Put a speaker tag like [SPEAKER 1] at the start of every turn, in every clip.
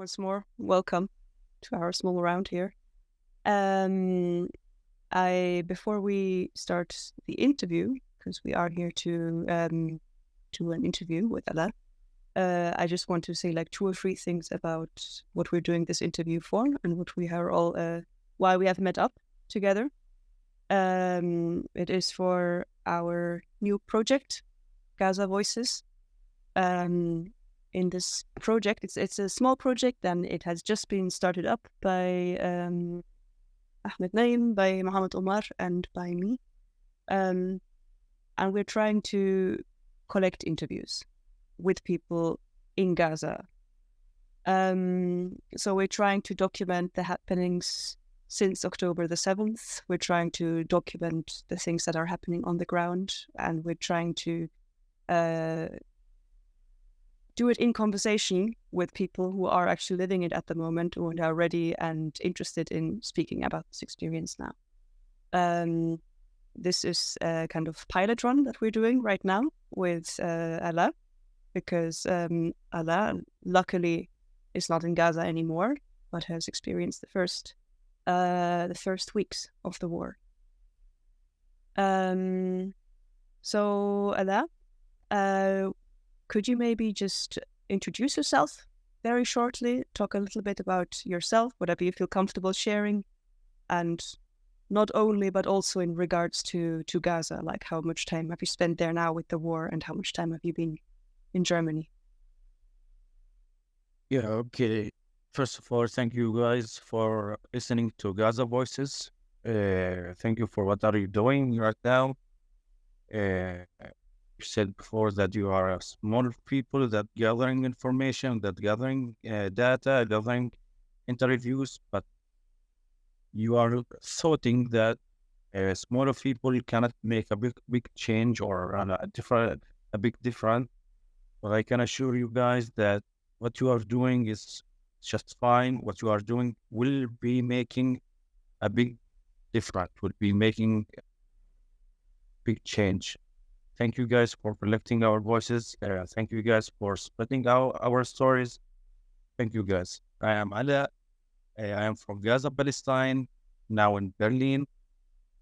[SPEAKER 1] once more. Welcome to our small round here. Um, before we start the interview, because we are here to do an interview with Alaa, I just want to say like two or three things about what we're doing this interview for and what we are all why we have met up together. It is for our new project, Gaza Voices. In this project, it's a small project, and it has just been started up by Ahmed Naim, by Mohammed Omar, and by me. And we're trying to collect interviews with people in Gaza. So we're trying to document the happenings since October the 7th. We're trying to document the things that are happening on the ground, and we're trying to do it in conversation with people who are actually living it at the moment, who are ready and interested in speaking about this experience now. This is a kind of pilot run that we're doing right now with Alaa, because Alaa luckily is not in Gaza anymore, but has experienced the first weeks of the war. So Alaa, could you maybe just introduce yourself very shortly, talk a little bit about yourself, whatever you feel comfortable sharing, and not only, but also in regards to Gaza, like how much time have you spent there now with the war, and how much time have you been in Germany?
[SPEAKER 2] Yeah, okay. First of all, thank you guys for listening to Gaza Voices. Thank you for what are you doing right now. You said before that you are a small people that gathering information, that gathering data, gathering interviews, but you are thoughting that smaller people cannot make a big change or a big difference. But I can assure you guys that what you are doing is just fine. What you are doing will be making a big difference, will be making a big change. Thank you guys for collecting our voices. Thank you guys for spreading our stories. Thank you guys. I am Alaa. I am from Gaza, Palestine, now in Berlin.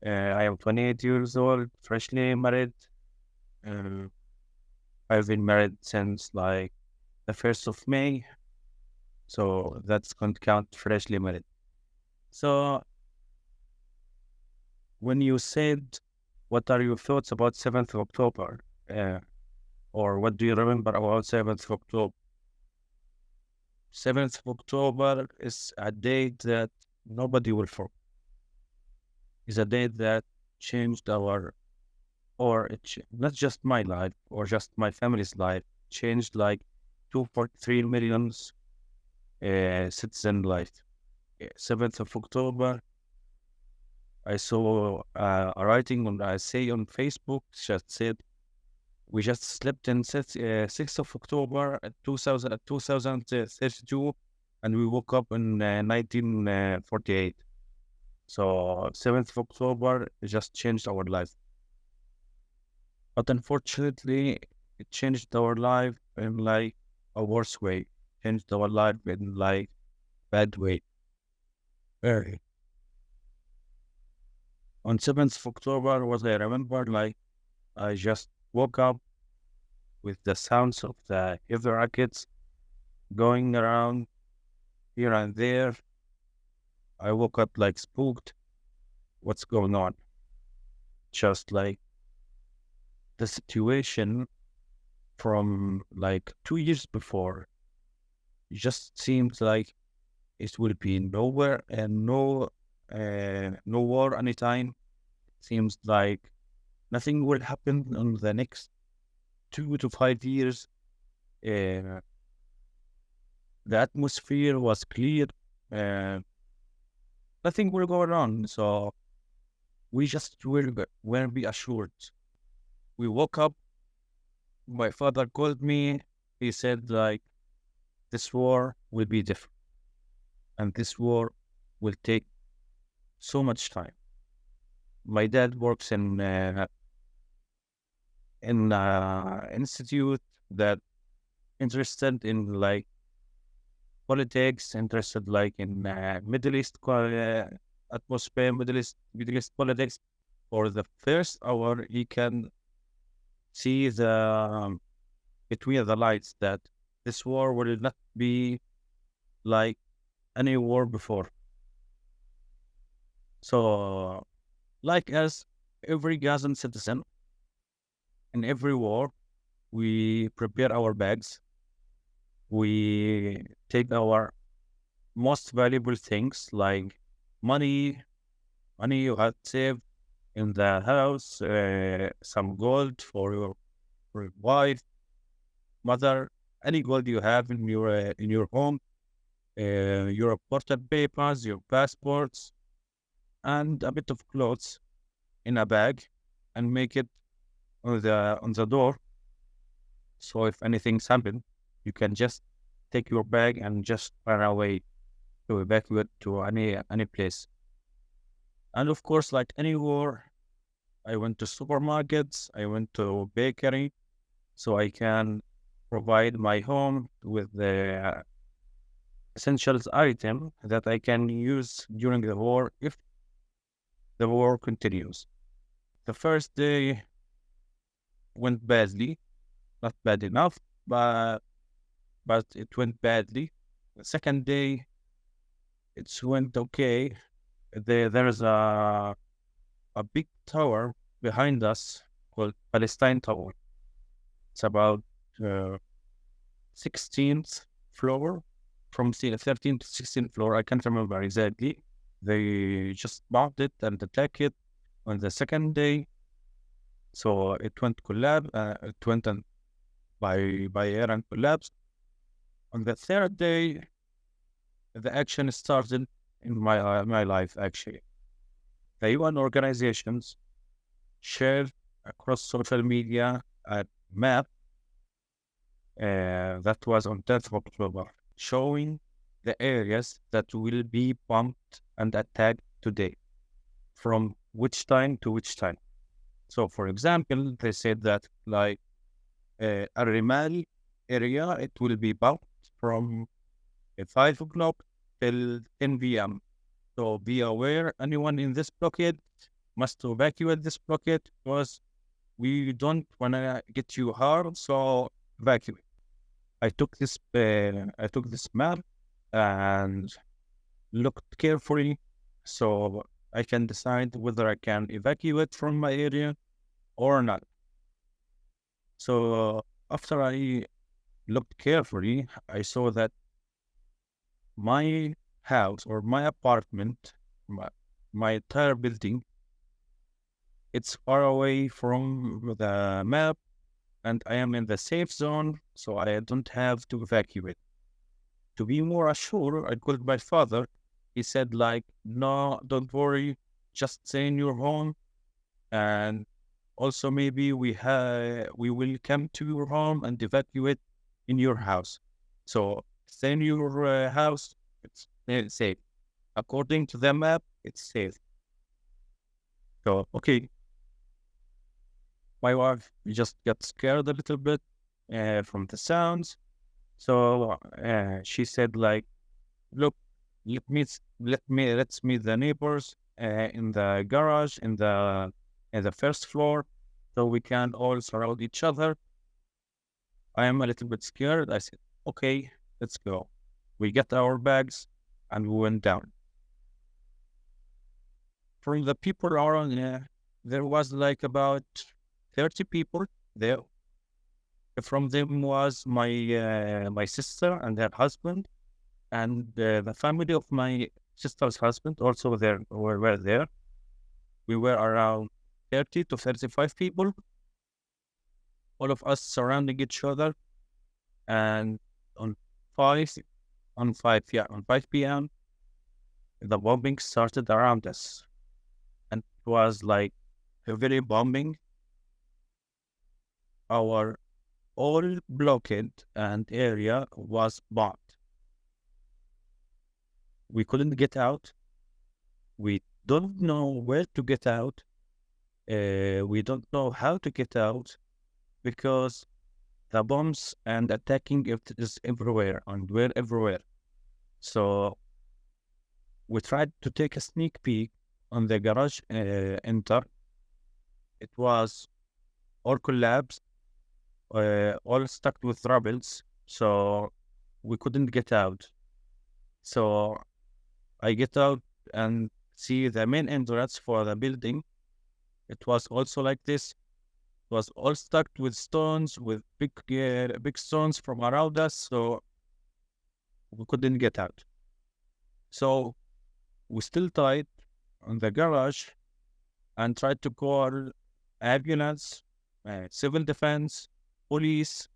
[SPEAKER 2] I am 28 years old, freshly married. I've been married since like the 1st of May. So that's going to count freshly married. So when you said, what are your thoughts about 7th of October? Or what do you remember about 7th of October? 7th of October is a date that nobody will forget. It's a date that changed not just my life or just my family's life, changed like 2.3 million citizen life. 7th of October, I saw a writing on Facebook just said, we just slept in 6th of October 2032, and we woke up in 1948. So 7th of October just changed our life. But unfortunately, it changed our life in like a worse way. Changed our life in like bad way. Very. On 7th of October, what I remember, like I just woke up with the sounds of the heavy rockets going around here and there. I woke up like spooked. What's going on? Just like the situation from like 2 years before, it just seems like it will be nowhere and no war anytime. Seems like nothing will happen in the next 2 to 5 years. The atmosphere was clear. Nothing will go wrong. So we just will be assured. We woke up. My father called me. He said like, this war will be different. And this war will take so much time. My dad works in institute that interested in like politics, interested like in Middle East atmosphere, Middle East politics. For the first hour, he can see between the lights that this war will not be like any war before. So, like as every Gazan citizen in every war, we prepare our bags. We take our most valuable things like money, money you had saved in the house, some gold for your wife, mother, any gold you have in your home, your important papers, your passports, and a bit of clothes in a bag, and make it on the door. So if anything's happened, you can just take your bag and just run away to evacuate to any place. And of course, like any war, I went to supermarkets, I went to bakery, so I can provide my home with the essentials item that I can use during the war if the war continues. The first day went badly, not bad enough, but it went badly. The second day, it went okay. There's a big tower behind us called Palestine Tower. It's about 16th floor, from 13th to 16th floor. I can't remember exactly. They just bombed it and attacked it on the second day. So it went collapse. It went by air and collapsed. On the third day, the action started in my life. Actually, the UN organizations shared across social media a map that was on 10th of October, showing the areas that will be bombed and attacked today, from which time to which time. So, for example, they said that like Al-Rimal area, it will be bombed from 5 o'clock till 10 p.m. So be aware, anyone in this blockade must evacuate this blockade because we don't want to get you harmed, so evacuate. I took this map and looked carefully so I can decide whether I can evacuate from my area or not. So after I looked carefully, I saw that my house or my apartment, my entire building, it's far away from the map, and I am in the safe zone, so I don't have to evacuate. To be more assured, I called my father. He said, like, no, don't worry, just stay in your home, and also maybe we will come to your home and evacuate in your house. So stay in your house, it's safe. According to the map, it's safe. So, okay. My wife just got scared a little bit from the sounds. So she said, like, look, let's meet the neighbors in the garage in the first floor, so we can all surround each other. I am a little bit scared. I said, okay, let's go. We got our bags and we went down. From the people around, there was like about 30 people there. From them was my sister and her husband, and the family of my sister's husband also were there. We were around 30 to 35 people, all of us surrounding each other. And on 5 p.m., the bombing started around us, and it was like heavily bombing. Our whole blockade and area was bombed. We couldn't get out. We don't know where to get out. We don't know how to get out because the bombs and attacking it is everywhere, and we're everywhere. So we tried to take a sneak peek on the garage enter. It was all collapsed, all stuck with rubbles. So we couldn't get out. So I get out and see the main entrance for the building. It was also like this. It was all stuck with stones, with big stones from around us. So we couldn't get out. So we still tied on the garage and tried to call ambulance, civil defense, police,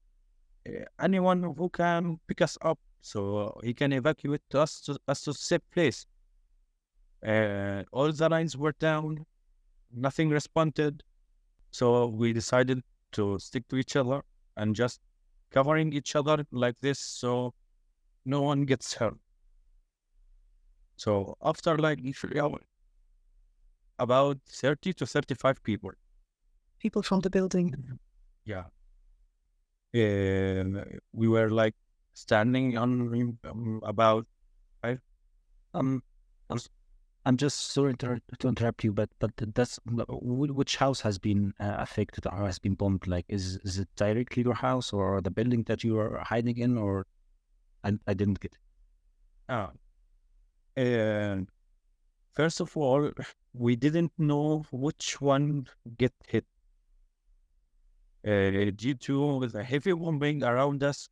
[SPEAKER 2] anyone who can pick us up so he can evacuate us to safe place. All the lines were down, nothing responded. So we decided to stick to each other and just covering each other like this so no one gets hurt. So after like about 30 to 35 people.
[SPEAKER 1] People from the building.
[SPEAKER 2] Yeah. We were like standing on about five.
[SPEAKER 3] I'm I'm just sorry to interrupt you, but that's which house has been affected or has been bombed? Like, is it directly your house or the building that you are hiding in, or I didn't get it.
[SPEAKER 2] Ah, and first of all, we didn't know which one get hit. Due to the heavy bombing around us,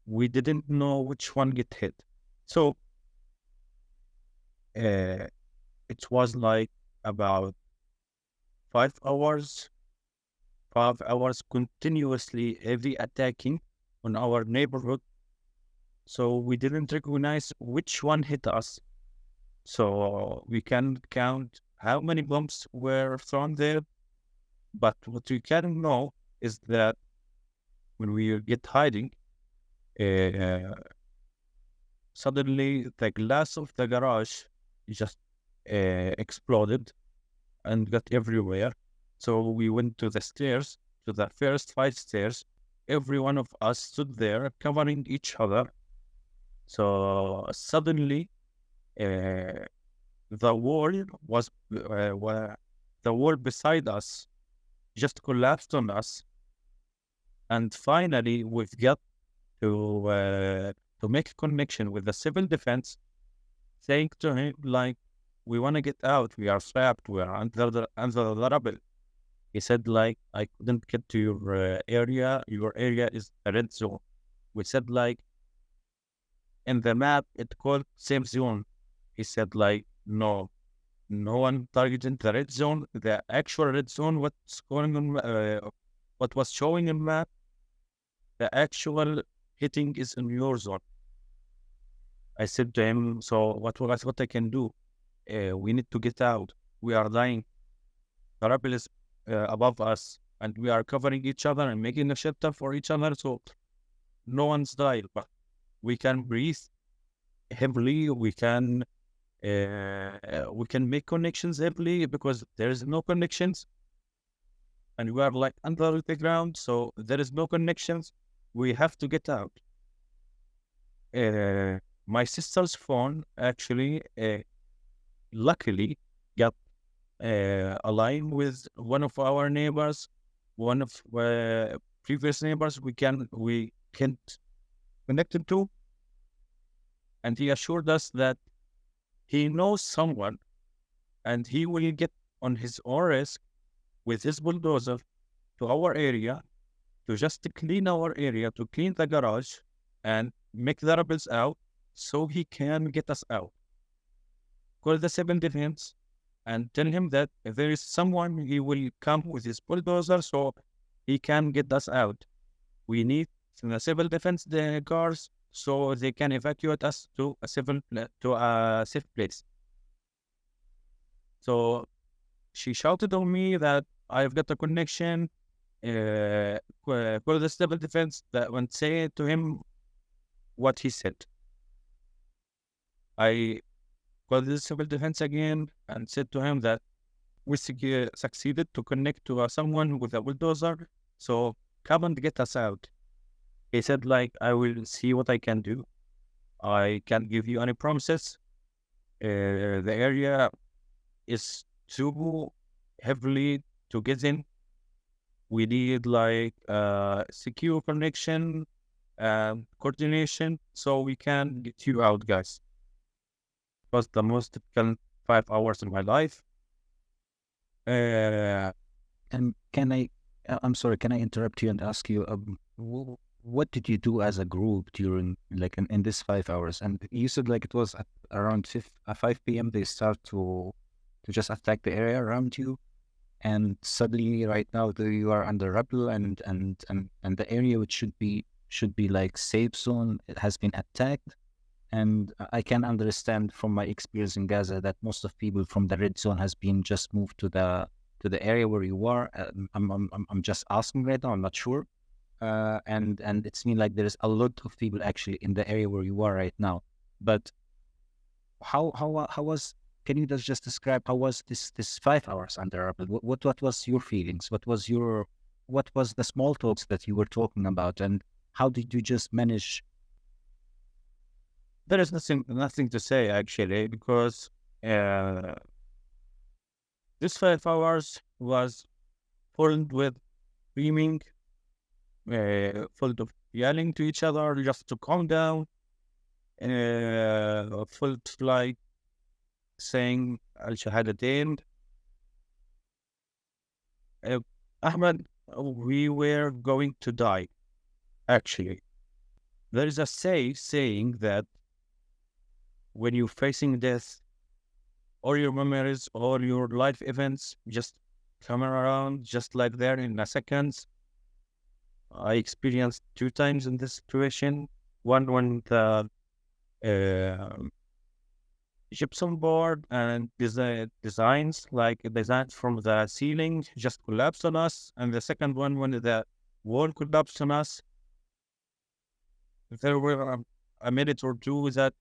[SPEAKER 2] we didn't know which one get hit. So it was like about 5 hours continuously heavy attacking on our neighborhood. So we didn't recognize which one hit us. So we can count how many bombs were thrown there. But what we can know is that when we get hiding, suddenly the glass of the garage just exploded and got everywhere. So we went to the stairs, to the first 5 stairs. Every one of us stood there covering each other. So suddenly, the wall was the wall beside us just collapsed on us, and finally we've got to make a connection with the civil defense, saying to him like, "We want to get out. We are trapped. We are under the rubble." He said like, "I couldn't get to your area. Your area is a red zone." We said like, in the map it called safe zone. He said like, no one targeted the red zone. The actual red zone, what's going on, what was showing in map, the actual hitting is in your zone. I said to him, so what I can do? We need to get out. We are dying. The rebel is above us, and we are covering each other and making a shelter for each other, so no one's died, but we can breathe heavily. We can make connections heavily because there is no connections, and we are like under the ground, so there is no connections. We have to get out. My sister's phone actually, luckily, got a line with one of our neighbors, one of previous neighbors we can't connected to, and he assured us that he knows someone and he will get on his own risk with his bulldozer to our area to just clean our area, to clean the garage and make the rebels out so he can get us out. Call the civil defense and tell him that if there is someone, he will come with his bulldozer so he can get us out. We need the civil defense cars so they can evacuate us to a safe place. So she shouted on me that I've got a connection. Call the civil defense and say to him what he said. I called the civil defense again and said to him that we succeeded to connect to someone with a bulldozer, so come and get us out. He said like, I will see what I can do. I can't give you any promises. The area is too heavily to get in. We need like secure connection and coordination so we can get you out, guys. It was the most difficult 5 hours in my life.
[SPEAKER 3] And can I, I'm sorry, can I interrupt you and ask you, what did you do as a group during, like, in this 5 hours? And you said like it was at around 5 p.m. they start to just attack the area around you, and suddenly right now you are under rubble, and the area which should be like safe zone, it has been attacked. And I can understand from my experience in Gaza that most of people from the red zone has been just moved to the area where you are. I'm just asking right now. I'm not sure. And it's been like there is a lot of people actually in the area where you are right now. But how was? Can you just describe how was this 5 hours under rubble? What was your feelings? What was the small talks that you were talking about, and how did you just manage?
[SPEAKER 2] There is nothing to say actually, because this 5 hours was filled with screaming, full of yelling to each other just to calm down, full like saying Al Shahadatain. Ahmed, we were going to die. Actually, there is a saying that when you're facing death, all your memories, all your life events just come around just like there in a second. I experienced 2 times in this situation. One when the gypsum board and designs like designs from the ceiling just collapsed on us, and the second one when the wall collapsed on us. There were a minute or two that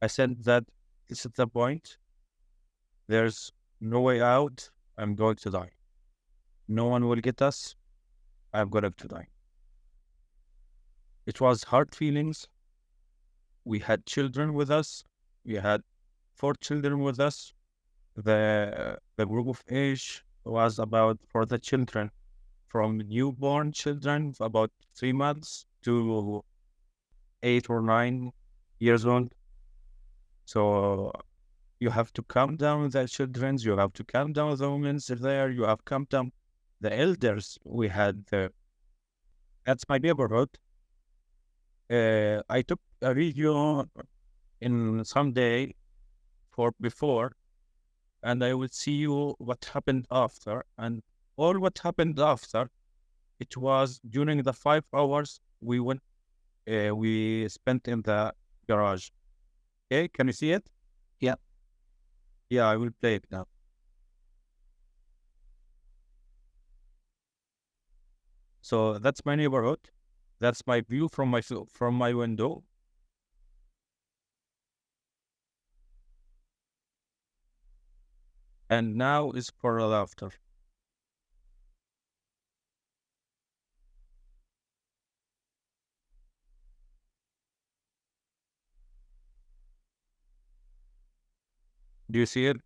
[SPEAKER 2] I said that this is the point. There's no way out. I'm going to die. No one will get us. I'm going to die. It was hard feelings. We had children with us. We had 4 children with us. The group of age was about, for the children, from newborn children about 3 months to 8 or 9 years old. So you have to calm down the children, you have to calm down the women there, you have to calm down the elders. We had that's my neighborhood. I took a video in some day for before, and I will see you what happened after. And all what happened after, it was during the 5 hours we spent in the garage. Okay, can you see it?
[SPEAKER 3] Yeah.
[SPEAKER 2] Yeah, I will play it now. So that's my neighborhood. That's my view from my window. And now is for laughter. Do you see it?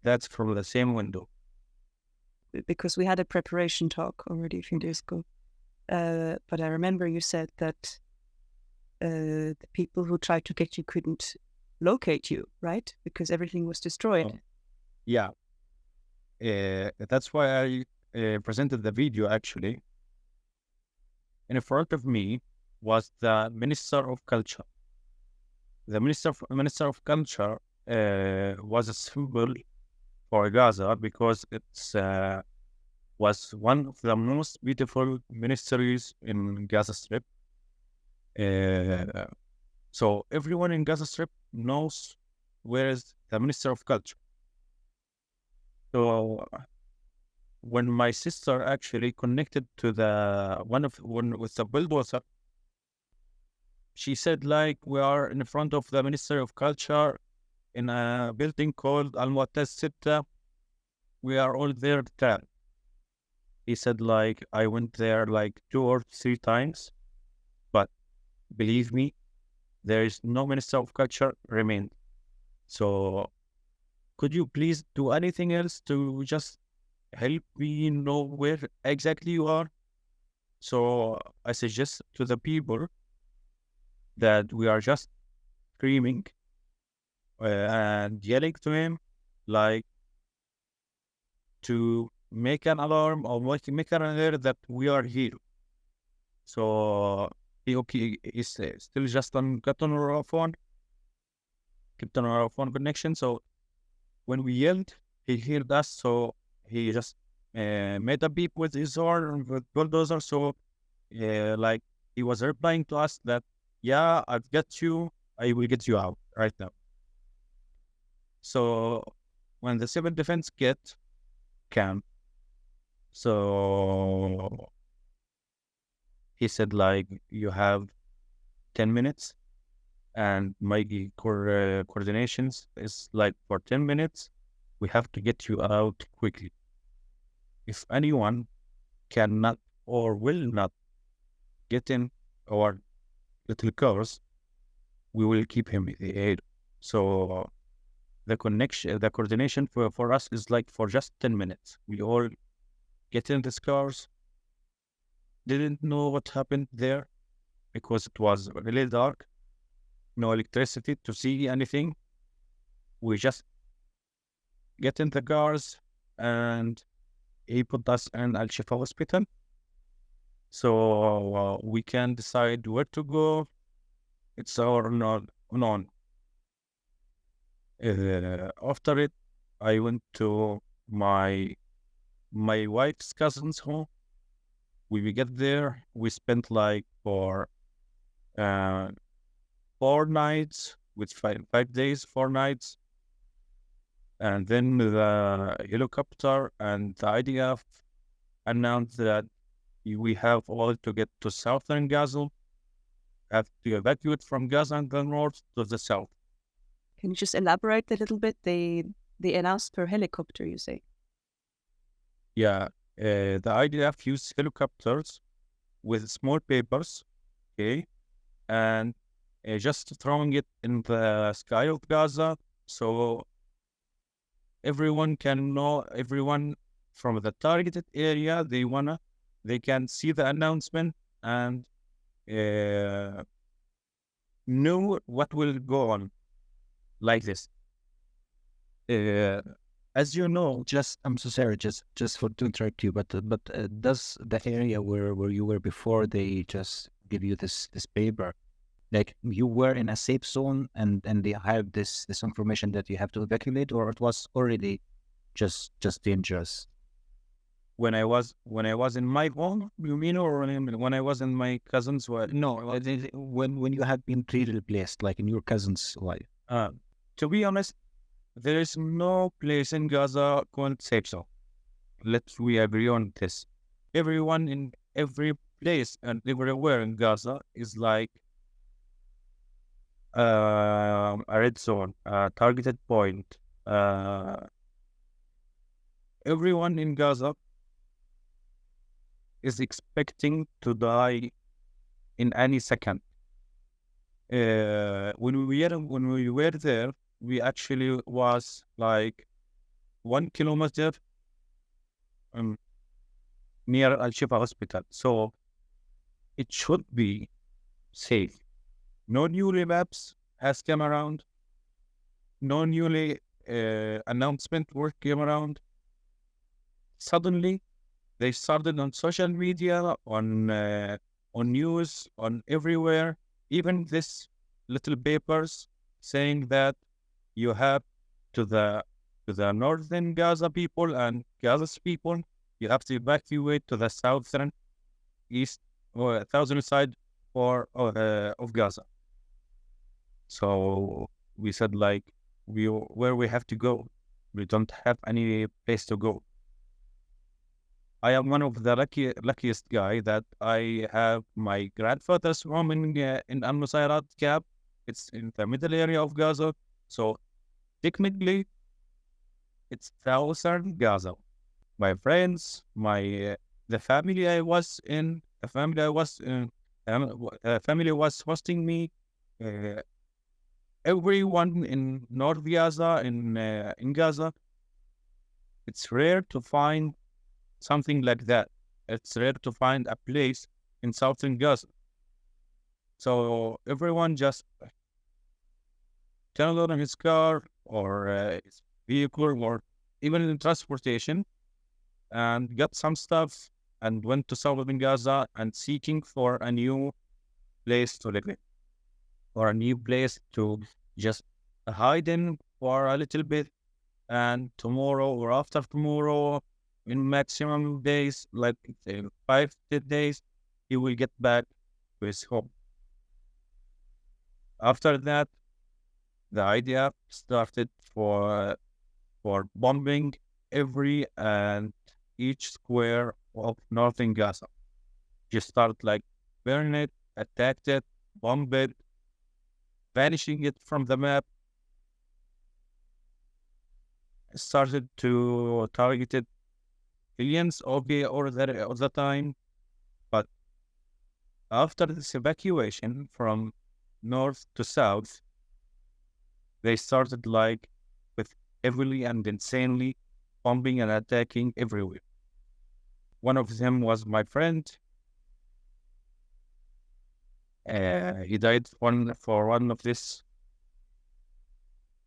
[SPEAKER 2] That's from the same window.
[SPEAKER 1] Because we had a preparation talk already a few days ago. But I remember you said that the people who tried to get you couldn't locate you, right? Because everything was destroyed.
[SPEAKER 2] Oh. Yeah. That's why I presented the video actually. In front of me was the Minister of Culture. The Minister of Culture was a symbol for Gaza because it's was one of the most beautiful ministries in Gaza Strip. So everyone in Gaza Strip knows where is the Minister of Culture. So when my sister actually connected to the one with the bulldozer, she said like, we are in front of the Minister of Culture. in a building called Al-Mu'taz Sitta. We are all there trapped. He said, like, I went there like 2 or 3 times, but believe me, there is no Minister of Culture remained. So could you please do anything else to just help me know where exactly you are? So I suggest to the people that we are just screaming and yelling to him, like, to make an alarm or make an alert that we are here. So he's still just on kept on our phone connection. So when we yelled, he heard us. So he just made a beep with his horn with bulldozer. So like he was replying to us that, yeah, I've got you. I will get you out right now. So when the civil defense came, so he said, like, you have 10 minutes and my coordinations is like for 10 minutes, we have to get you out quickly. If anyone cannot or will not get in our little cars, we will keep him in the air. So the coordination for us is like for just 10 minutes. We all get in these cars. Didn't know what happened there because it was really dark, no electricity to see anything. We just get in the cars and he put us in Al Shifa hospital. So we can decide where to go. It's our on. After it, I went to my wife's cousin's home. We get there. We spent like for 4 nights with 5 days, 4 nights, and then the helicopter and the IDF announced that we have all to get to southern Gaza, have to evacuate from Gaza and the north to the south.
[SPEAKER 1] Can you just elaborate a little bit? They announced per helicopter, you say?
[SPEAKER 2] Yeah, the IDF used helicopters with small papers, okay, and just throwing it in the sky of Gaza, so everyone can know, everyone from the targeted area, they can see the announcement and know what will go on, like this. As you know,
[SPEAKER 3] I'm so sorry, just for to interrupt you, but does the area where you were before they just give you this paper, like you were in a safe zone and they have this information that you have to evacuate, or it was already just dangerous?
[SPEAKER 2] when I was in my home, you mean, or when I was in my cousin's wife?
[SPEAKER 3] No, when you have been replaced, like in your cousin's wife.
[SPEAKER 2] To be honest, there is no place in Gaza called safe zone. We agree on this. Everyone in every place and everywhere in Gaza is like a red zone, a targeted point. Everyone in Gaza is expecting to die in any second. When we were there, we actually was like 1 kilometer near Al Shifa hospital, so it should be safe. No newly maps has come around. No newly announcement work came around. Suddenly, they started on social media, on news, on everywhere. Even this little papers saying that you have to the northern Gaza people and Gaza's people, you have to evacuate to the southern, east, or southern side of Gaza. So we said, like, where we have to go? We don't have any place to go. I am one of the luckiest guy that I have my grandfather's home in Al Nusayrat camp. It's in the middle area of Gaza. So technically it's southern Gaza. My friends, the family I was in, family was hosting me. Uh, Everyone in North Gaza, in Gaza, it's rare to find something like that. It's rare to find a place in southern Gaza. So everyone just turned on his car or his vehicle or even in transportation and got some stuff and went to southern Gaza and seeking for a new place to live in or a new place to just hide in for a little bit. And tomorrow or after tomorrow, in maximum days, like 5 days, he will get back to his home. After that, the idea started for bombing every and each square of northern Gaza. Just start like burn it, attacked it, bomb it, vanishing it from the map. Started to target it billions of the time. But after this evacuation from north to south, they started like with heavily and insanely bombing and attacking everywhere. One of them was my friend. He died for one of this.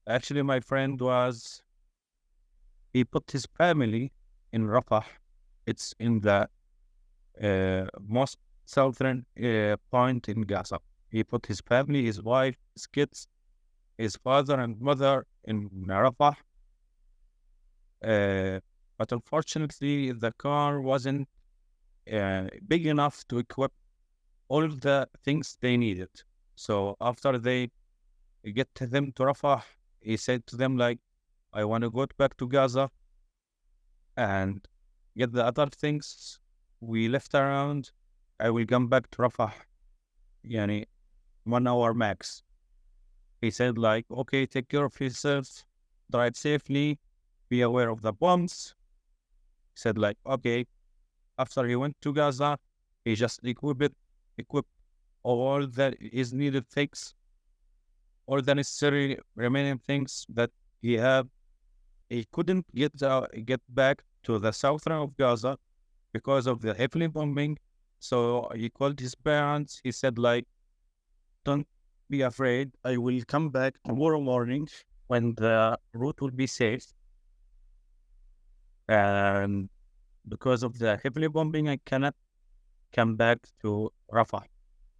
[SPEAKER 2] Actually, my friend he put his family in Rafah. It's in the most southern point in Gaza. He put his family, his wife, his kids, his father and mother in Rafah. But unfortunately, the car wasn't big enough to equip all of the things they needed. So after they get them to Rafah, he said to them like, I want to go back to Gaza and get the other things we left around. I will come back to Rafah, 1 hour max. He said like, okay, take care of yourself, drive safely, be aware of the bombs. He said like, okay. After he went to Gaza, he just equipped all that is needed things, all the necessary remaining things that he had. He couldn't get back to the southern of Gaza because of the heavy bombing. So he called his parents. He said like, don't be afraid. I will come back tomorrow morning when the route will be safe. And because of the heavy bombing, I cannot come back to Rafah.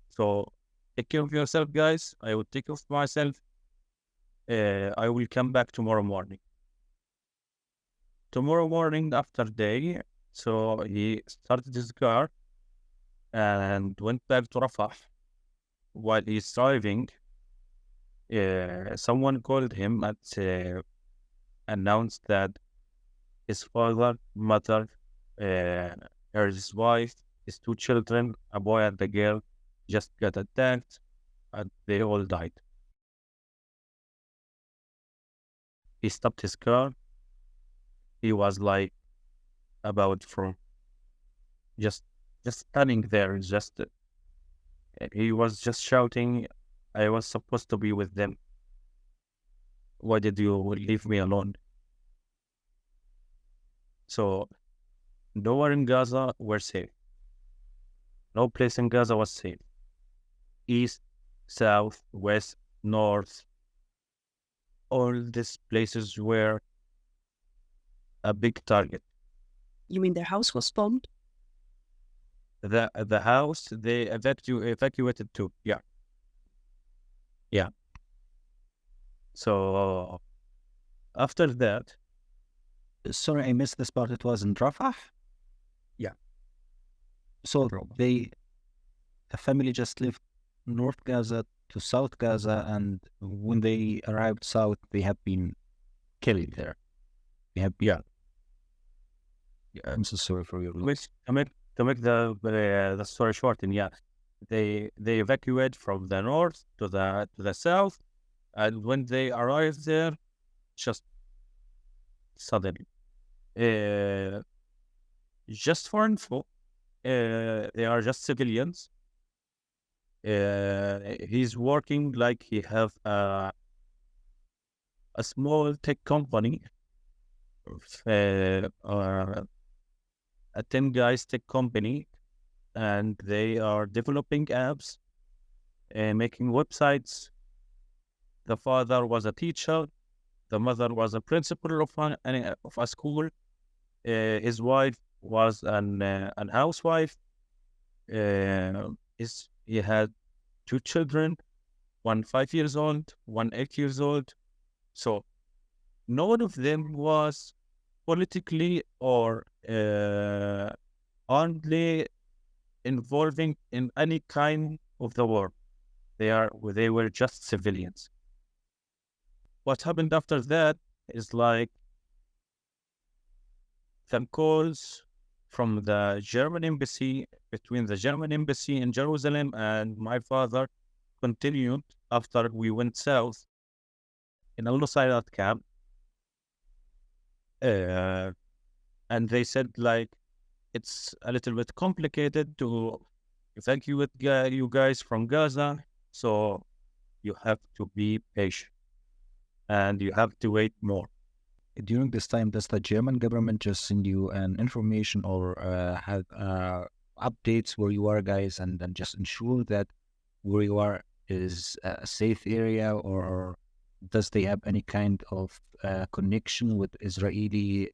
[SPEAKER 2] So take care of yourself, guys. I will take care of myself. I will come back tomorrow morning. Tomorrow morning after day, so he started his car and went back to Rafah. While he's driving, someone called him and announced that his father, mother, his wife, his 2 children, a boy and a girl, just got attacked and they all died. He stopped his car. He was like about from just standing there. He was just shouting, I was supposed to be with them. Why did you leave me alone? So nowhere in Gaza were safe. No place in Gaza was safe. East, south, west, north, all these places were a big target.
[SPEAKER 1] You mean their house was bombed?
[SPEAKER 2] The house they evacuated too. Yeah. So after that,
[SPEAKER 3] Sorry, I missed this part. It was in Rafah?
[SPEAKER 2] Yeah.
[SPEAKER 3] So the family just left North Gaza to South Gaza, and when they arrived south, they have been killed there.
[SPEAKER 2] Yeah.
[SPEAKER 3] I'm so sorry for your
[SPEAKER 2] Which to make the story short, and they evacuated from the north to the south, and when they arrived there, just suddenly. Just for info, they are just civilians. He's working like he have a small tech company, a 10 guys tech company, and they are developing apps, making websites. The father was a teacher. The mother was a principal of a school. His wife was an housewife. He had two children, one 5 years old, one 8 years old. So none of them was politically or only involving in any kind of the war. They were just civilians. What happened after that is like some calls from the German embassy, between the German embassy in Jerusalem and my father, continued after we went south in Al Nusayrat camp. And they said like it's a little bit complicated to evacuate you guys from Gaza, so you have to be patient and you have to wait more.
[SPEAKER 3] During this time, does the German government just send you an information or have updates where you are, guys, and then just ensure that where you are is a safe area, or does they have any kind of connection with Israeli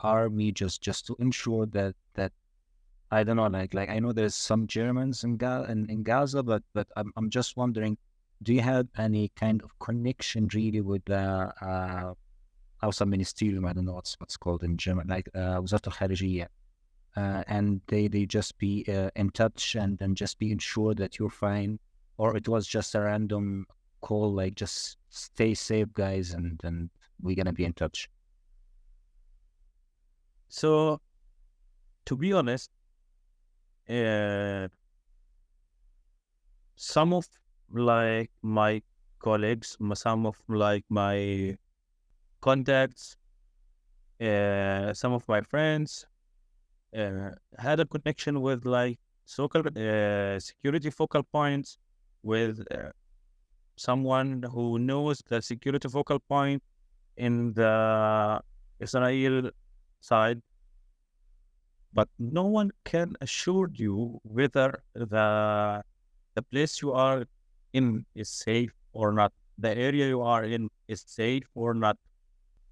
[SPEAKER 3] army just to ensure that I don't know, like I know there's some Germans in Gaza, but I'm just wondering, do you have any kind of connection really with the House Ministerium? I don't know what's called in German, like وزارة الخارجية, and they just be in touch and then just be ensured that you're fine, or it was just a random call like just stay safe, guys, and then we're gonna be in touch?
[SPEAKER 2] So to be honest, some of like my colleagues, some of like my contacts, some of my friends had a connection with like security focal points, with someone who knows the security focal point in the Israel side, but no one can assure you whether the place you are in is safe or not, the area you are in is safe or not.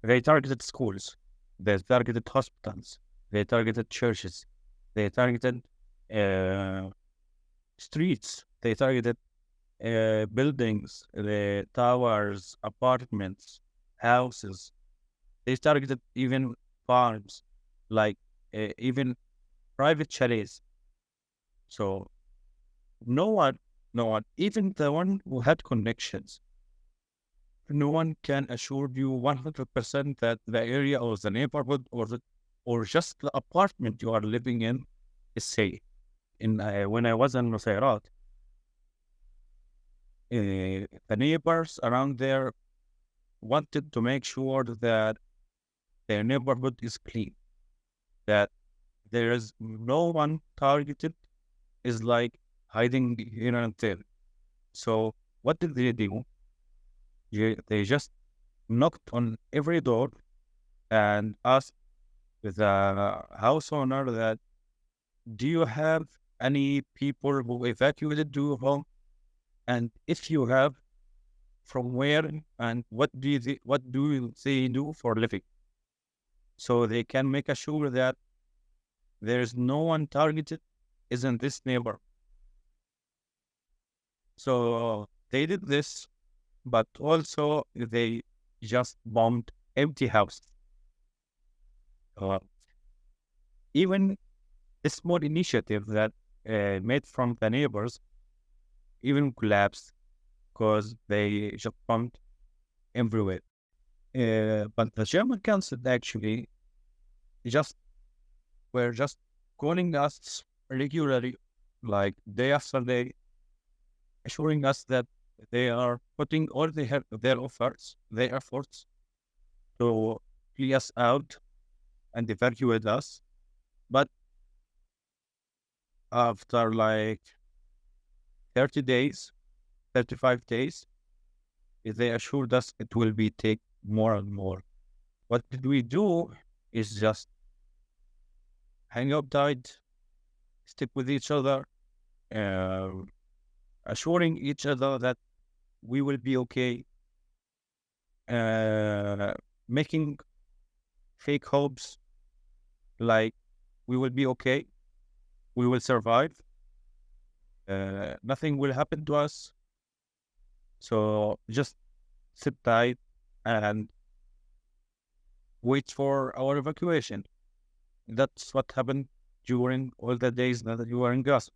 [SPEAKER 2] They targeted schools, they targeted hospitals, they targeted churches, they targeted streets, they targeted buildings, the towers, apartments, houses. They targeted even farms, like even private chalets. So no one, even the one who had connections, no one can assure you 100% that the area or the neighborhood or just the apartment you are living in is safe. When I was in Nusayrat, the neighbors around there wanted to make sure that their neighborhood is clean, that there is no one targeted, is like hiding here and there. So what did they do? They just knocked on every door and asked the house owner that, do you have any people who evacuated to your home? And if you have, from where and what do they do for living? So they can make sure that there is no one targeted is in this neighbor. So they did this, but also they just bombed empty houses. Even a small initiative that made from the neighbors even collapsed because they just bombed everywhere. But the German council actually were just calling us regularly, like day after day, assuring us that they are putting all their efforts to flee us out and evacuate us. But after like 30 days, 35 days, they assured us it will be take more and more. What did we do is just hang up tight, stick with each other, uh, assuring each other that we will be okay, making fake hopes like we will be okay, we will survive, nothing will happen to us. So just sit tight and wait for our evacuation. That's what happened during all the days that you were in Gaza.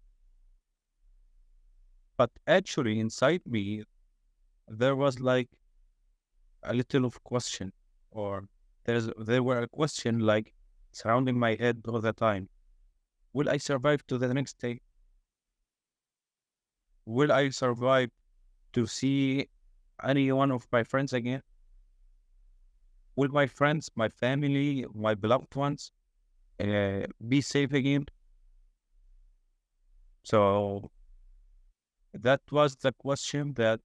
[SPEAKER 2] But actually, inside me, there was like a little of question, or there were a question like surrounding my head all the time. Will I survive to the next day? Will I survive to see any one of my friends again? Will my friends, my family, my beloved ones be safe again? So that was the question that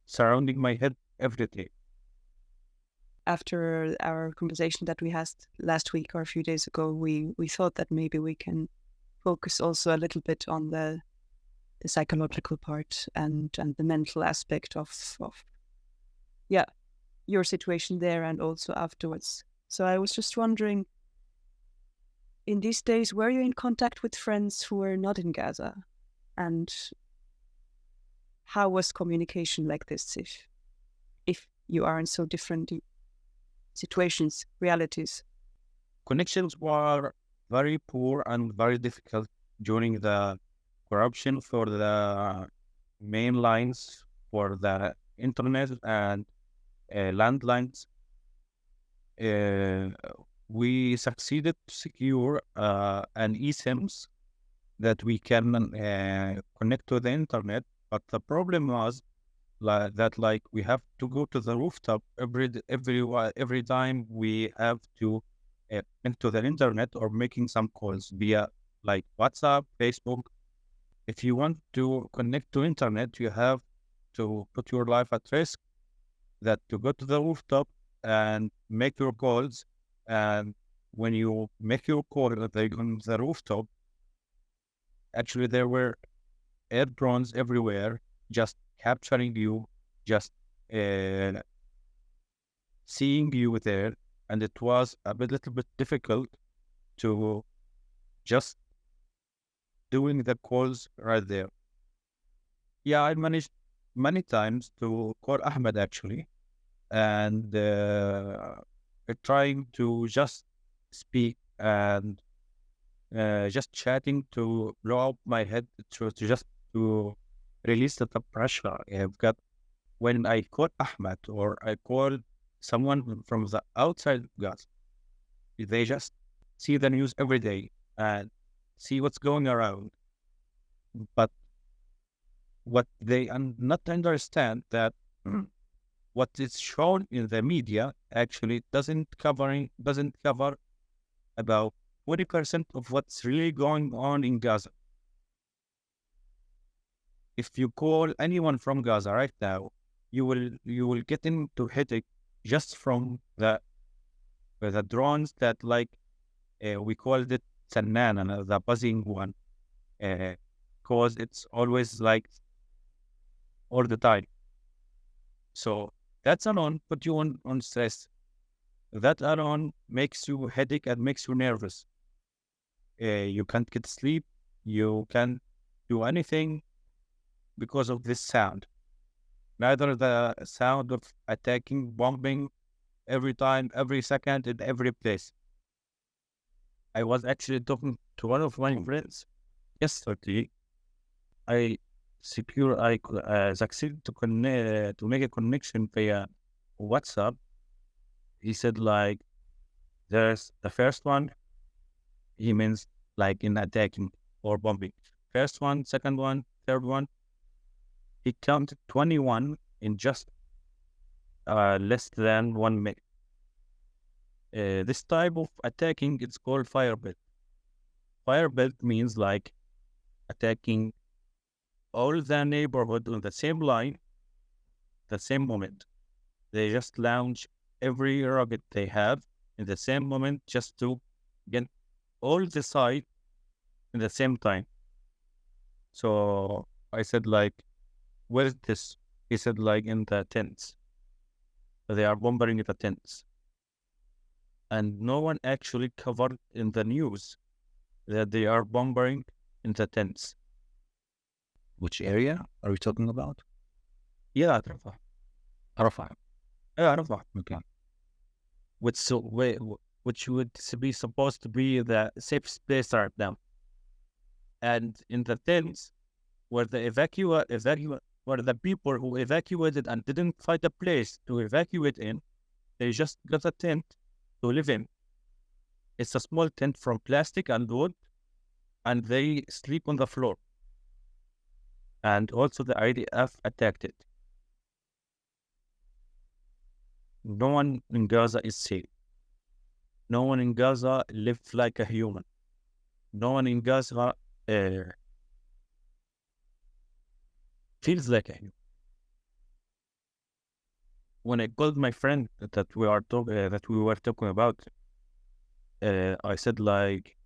[SPEAKER 2] surrounding my head every day.
[SPEAKER 1] After our conversation that we had last week or a few days ago, we thought that maybe we can focus also a little bit on the psychological part and the mental aspect of your situation there and also afterwards. So I was just wondering, in these days, were you in contact with friends who were not in Gaza? And how was communication like this if you are in so different situations, realities?
[SPEAKER 2] Connections were very poor and very difficult during the corruption for the main lines for the internet and landlines. We succeeded to secure an eSIMs that we can connect to the internet, but the problem was that we have to go to the rooftop every time we have to connect to the internet or making some calls via like WhatsApp, Facebook. If you want to connect to internet, you have to put your life at risk, that to go to the rooftop and make your calls. And when you make your call on the rooftop, actually there were air drones everywhere, just capturing you, just seeing you there. And it was a little bit difficult to just doing the calls right there. Yeah, I managed many times to call Ahmed actually, and trying to just speak and just chatting to blow up my head to just to release the pressure I've got. When I call Ahmed or I call someone from the outside Gaza, they just see the news every day and see what's going around. But what they not understand that what is shown in the media actually doesn't cover about 20% of what's really going on in Gaza. If you call anyone from Gaza right now, you will get into headache just from the drones that we called it Sanana, the buzzing one, because it's always like all the time. So that's alone put you on stress. That alone makes you headache and makes you nervous. You can't get sleep. You can't do anything because of this sound. Neither the sound of attacking, bombing every time, every second, in every place. I was actually talking to one of my friends yesterday. I succeeded to make a connection via WhatsApp. He said there's the first one. He means like in attacking or bombing. First one, second one, third one. He counted 21 in just less than 1 minute. This type of attacking, it's called fire belt. Fire belt means like attacking all the neighborhood on the same line, the same moment. They just launch every rocket they have in the same moment just to get all the side in the same time. So I said like, where is this? He said like in the tents. They are bombing the tents. And no one actually covered in the news that they are bombing in the tents.
[SPEAKER 3] Which area are we talking about?
[SPEAKER 2] Yeah, Rafah.
[SPEAKER 3] Rafah.
[SPEAKER 2] Yeah, Rafah.
[SPEAKER 3] Okay.
[SPEAKER 2] Which would be supposed to be the safe place right now. And in the tents where the where the people who evacuated and didn't find a place to evacuate in, they just got a tent to live in. It's a small tent from plastic and wood, and they sleep on the floor. And also the IDF attacked it. No one in Gaza is safe. No one in Gaza lives like a human. No one in Gaza feels like a human. When I called my friend that we were talking about, I said like,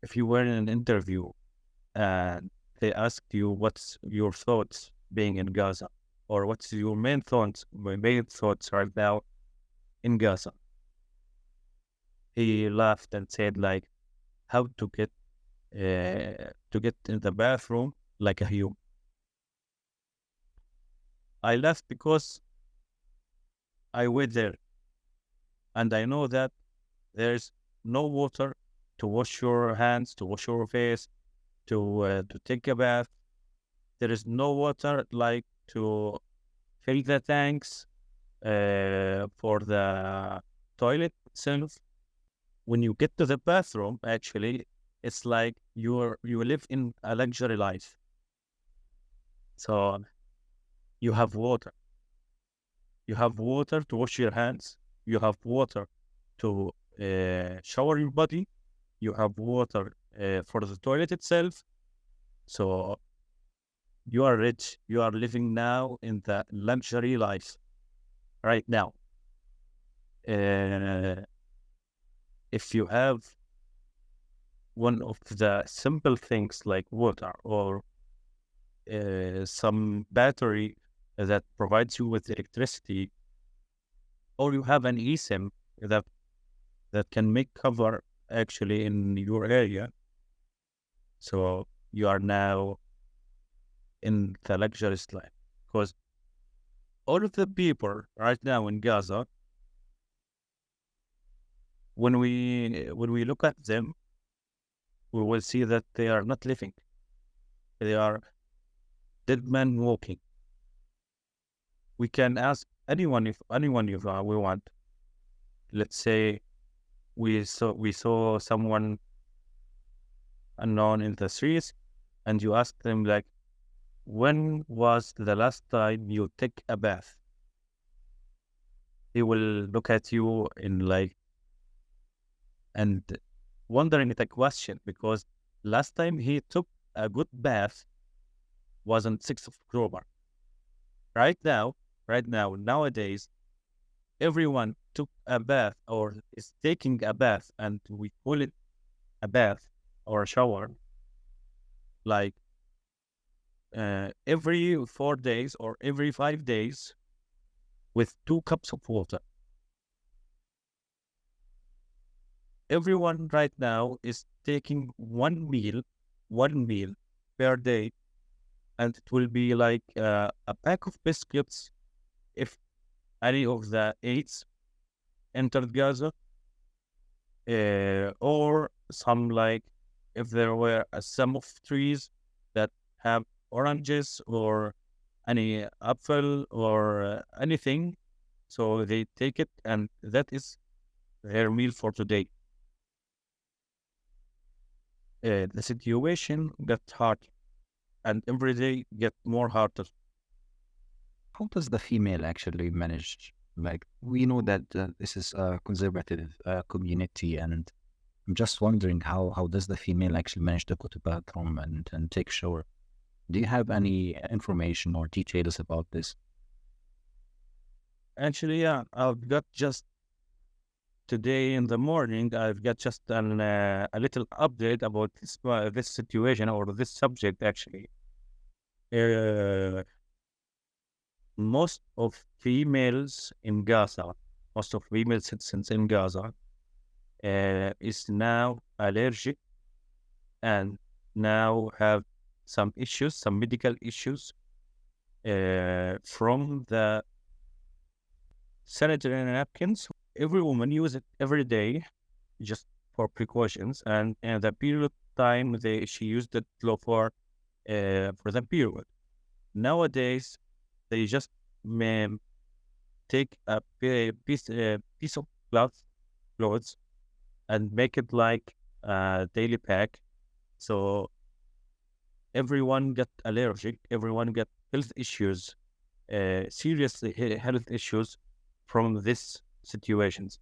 [SPEAKER 2] if you were in an interview and they asked you what's your thoughts being in Gaza, or what's your main thoughts right now in Gaza, he laughed and said like, how to get in the bathroom like a human. I laughed because I went there and I know that there's no water to wash your hands, to wash your face, to take a bath. There is no water like to fill the tanks for the toilet itself. When you get to the bathroom, actually, it's like you live in a luxury life. So you have water. You have water to wash your hands. You have water to shower your body. You have water for the toilet itself. So you are rich. You are living now in the luxury life right now. If you have one of the simple things like water or some battery that provides you with electricity, or you have an eSIM that can make cover actually in your area, so you are now in the luxurious life. Because all of the people right now in Gaza, when we look at them, we will see that they are not living. They are dead men walking. We can ask anyone if we want. Let's say we saw someone unknown in the streets, and you ask them like, when was the last time you took a bath? He will look at you in like and wondering at a question, because last time he took a good bath was on 6th of October. Right now, nowadays, everyone took a bath or is taking a bath, and we call it a bath or a shower, like every 4 days or every 5 days with 2 cups of water. Everyone right now is taking one meal per day, and it will be like a pack of biscuits if any of the AIDS entered Gaza, or some like if there were some of trees that have oranges or any apple or anything, so they take it, and that is their meal for today. The situation got hard, and every day get more harder.
[SPEAKER 3] How does the female actually manage Like we know that this is a conservative community, and I'm just wondering how does the female actually manage to go to bathroom and take shower? Do you have any information or details about this?
[SPEAKER 2] Actually, yeah, I've got just today in the morning, I've got just a little update about this situation or this subject. Actually, uh, most of females in Gaza, most of female citizens in Gaza, is now allergic and now have some issues, some medical issues from the sanitary napkins. Every woman use it every day just for precautions, and the period time she used it for the period. Nowadays, they just take a piece of clothes and make it like a daily pack. So everyone get allergic, everyone get health issues, serious health issues from these situations.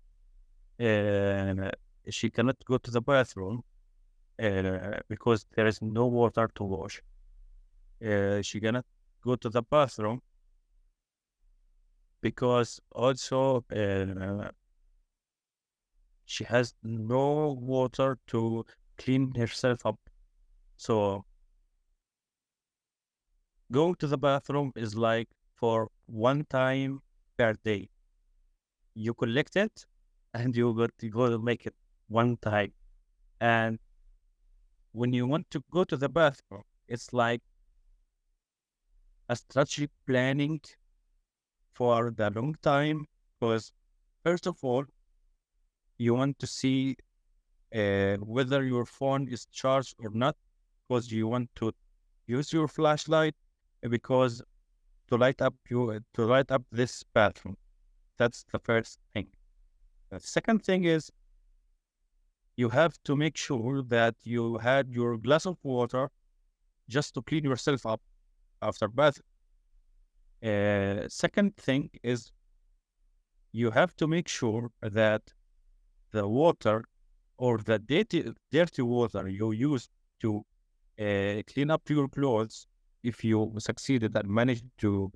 [SPEAKER 2] She cannot go to the bathroom because there is no water to wash. She cannot go to the bathroom because also she has no water to clean herself up. So going to the bathroom is like for one time per day. You collect it and you go to make it one time. And when you want to go to the bathroom, it's like a strategic planning for the long time. Because first of all, you want to see whether your phone is charged or not, because you want to use your flashlight because to light up this bathroom. That's the first thing. The second thing is you have to make sure that you had your glass of water just to clean yourself up after bath. Second thing is you have to make sure that the water or the dirty water you use to clean up your clothes, if you succeeded and managed to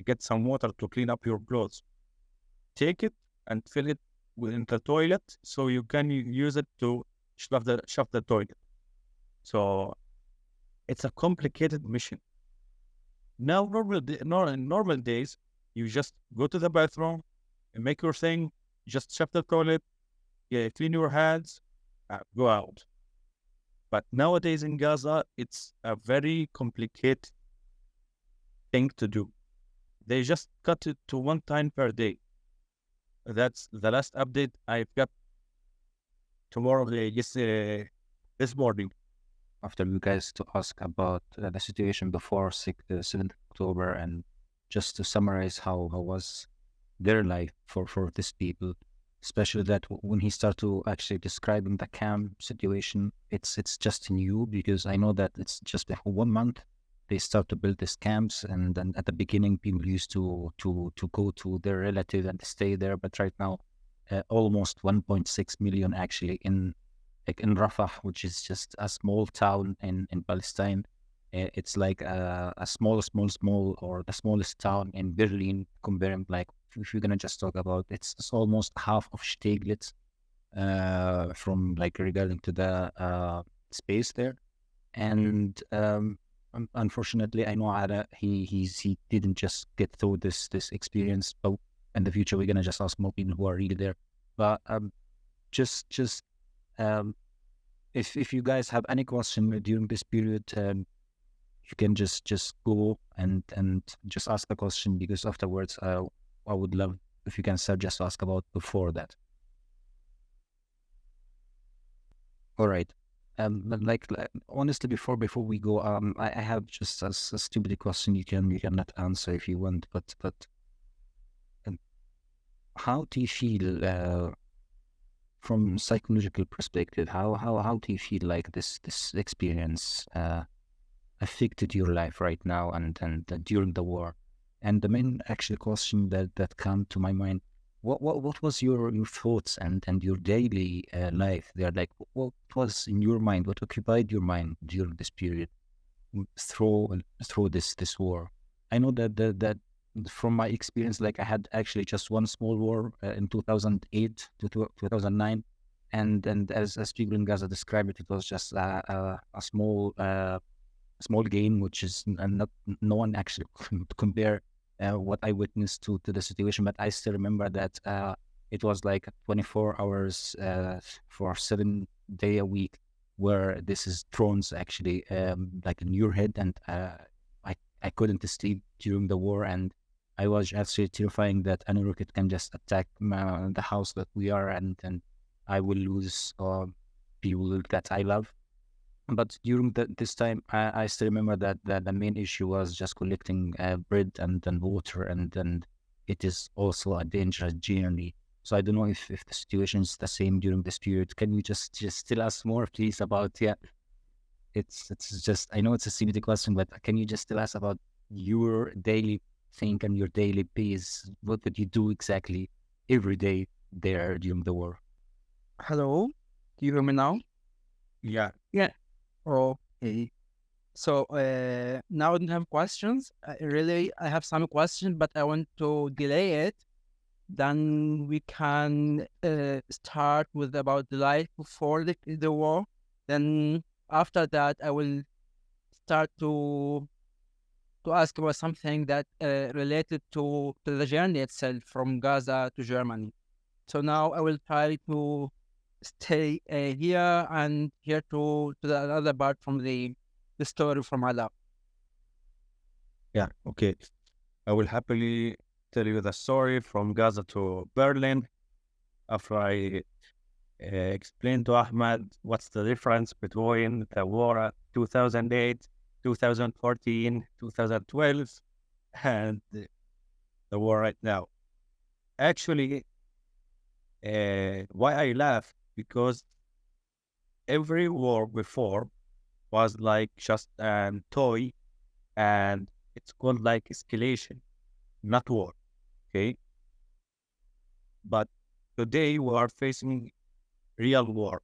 [SPEAKER 2] get some water to clean up your clothes, take it and fill it in the toilet so you can use it to shove the toilet. So it's a complicated mission. Now, normal days, you just go to the bathroom and make your thing, just shove the toilet, clean your hands, go out. But nowadays in Gaza, it's a very complicated thing to do. They just cut it to one time per day. That's the last update I've got tomorrow, this morning.
[SPEAKER 3] After you guys to ask about the situation before 7th October, and just to summarize how was their life for these people, especially that when he started to actually describing the camp situation, it's just new, because I know that it's just before 1 month they start to build these camps, and then at the beginning people used to go to their relative and stay there, but right now almost 1.6 million actually in Rafah, which is just a small town in Palestine. It's like a small, or the smallest town in Berlin, comparing, like, if you're gonna just talk about, it's almost half of Steglitz, from like regarding to the space there. And unfortunately, I know Ada, he didn't just get through this experience, but in the future we're gonna just ask more people who are really there. But just if you guys have any question during this period, you can just go and just ask the question, because afterwards I would love if you can just ask about before that. All right. But like honestly, before we go, I have just a stupid question. You cannot answer if you want, but how do you feel from psychological perspective? How do you feel like this experience affected your life right now and during the war? And the main actually question that come to my mind, what was your thoughts and your daily life there? Like, what was in your mind? What occupied your mind during this period through this war? I know that from my experience, like I had actually just one small war in 2008 to 2009, and as people in Gaza describe it, it was just a small game, which is not no one actually compare what I witnessed to the situation. But I still remember that it was like 24 hours for 7 day a week, where this is drones actually like in your head, and I couldn't sleep during the war, and I was actually terrifying that any rocket can just attack the house that we are, and I will lose people that I love. But during this time, I still remember that the main issue was just collecting bread and water, and then it is also a dangerous journey. So I don't know if the situation is the same during this period. Can you just tell us more, please, about it's just, I know it's a CBT question, but can you just tell us about your daily thing and your daily pace? What did you do exactly every day there during the war?
[SPEAKER 4] Hello, do you hear me now?
[SPEAKER 2] Yeah.
[SPEAKER 4] Yeah. Okay. So now I don't have questions. I have some questions, but I want to delay it. Then we can start with about the life before the war. Then after that, I will start to ask about something that related to the journey itself from Gaza to Germany. So now I will try to stay here and here to the other part from the story from Alaa.
[SPEAKER 2] Yeah. Okay. I will happily tell you the story from Gaza to Berlin after I explain to Ahmed what's the difference between the war at 2008, 2014, 2012, and the war right now. Actually, why I laugh, because every war before was like just a toy, and it's called like escalation, not war. Okay, but today we are facing real war.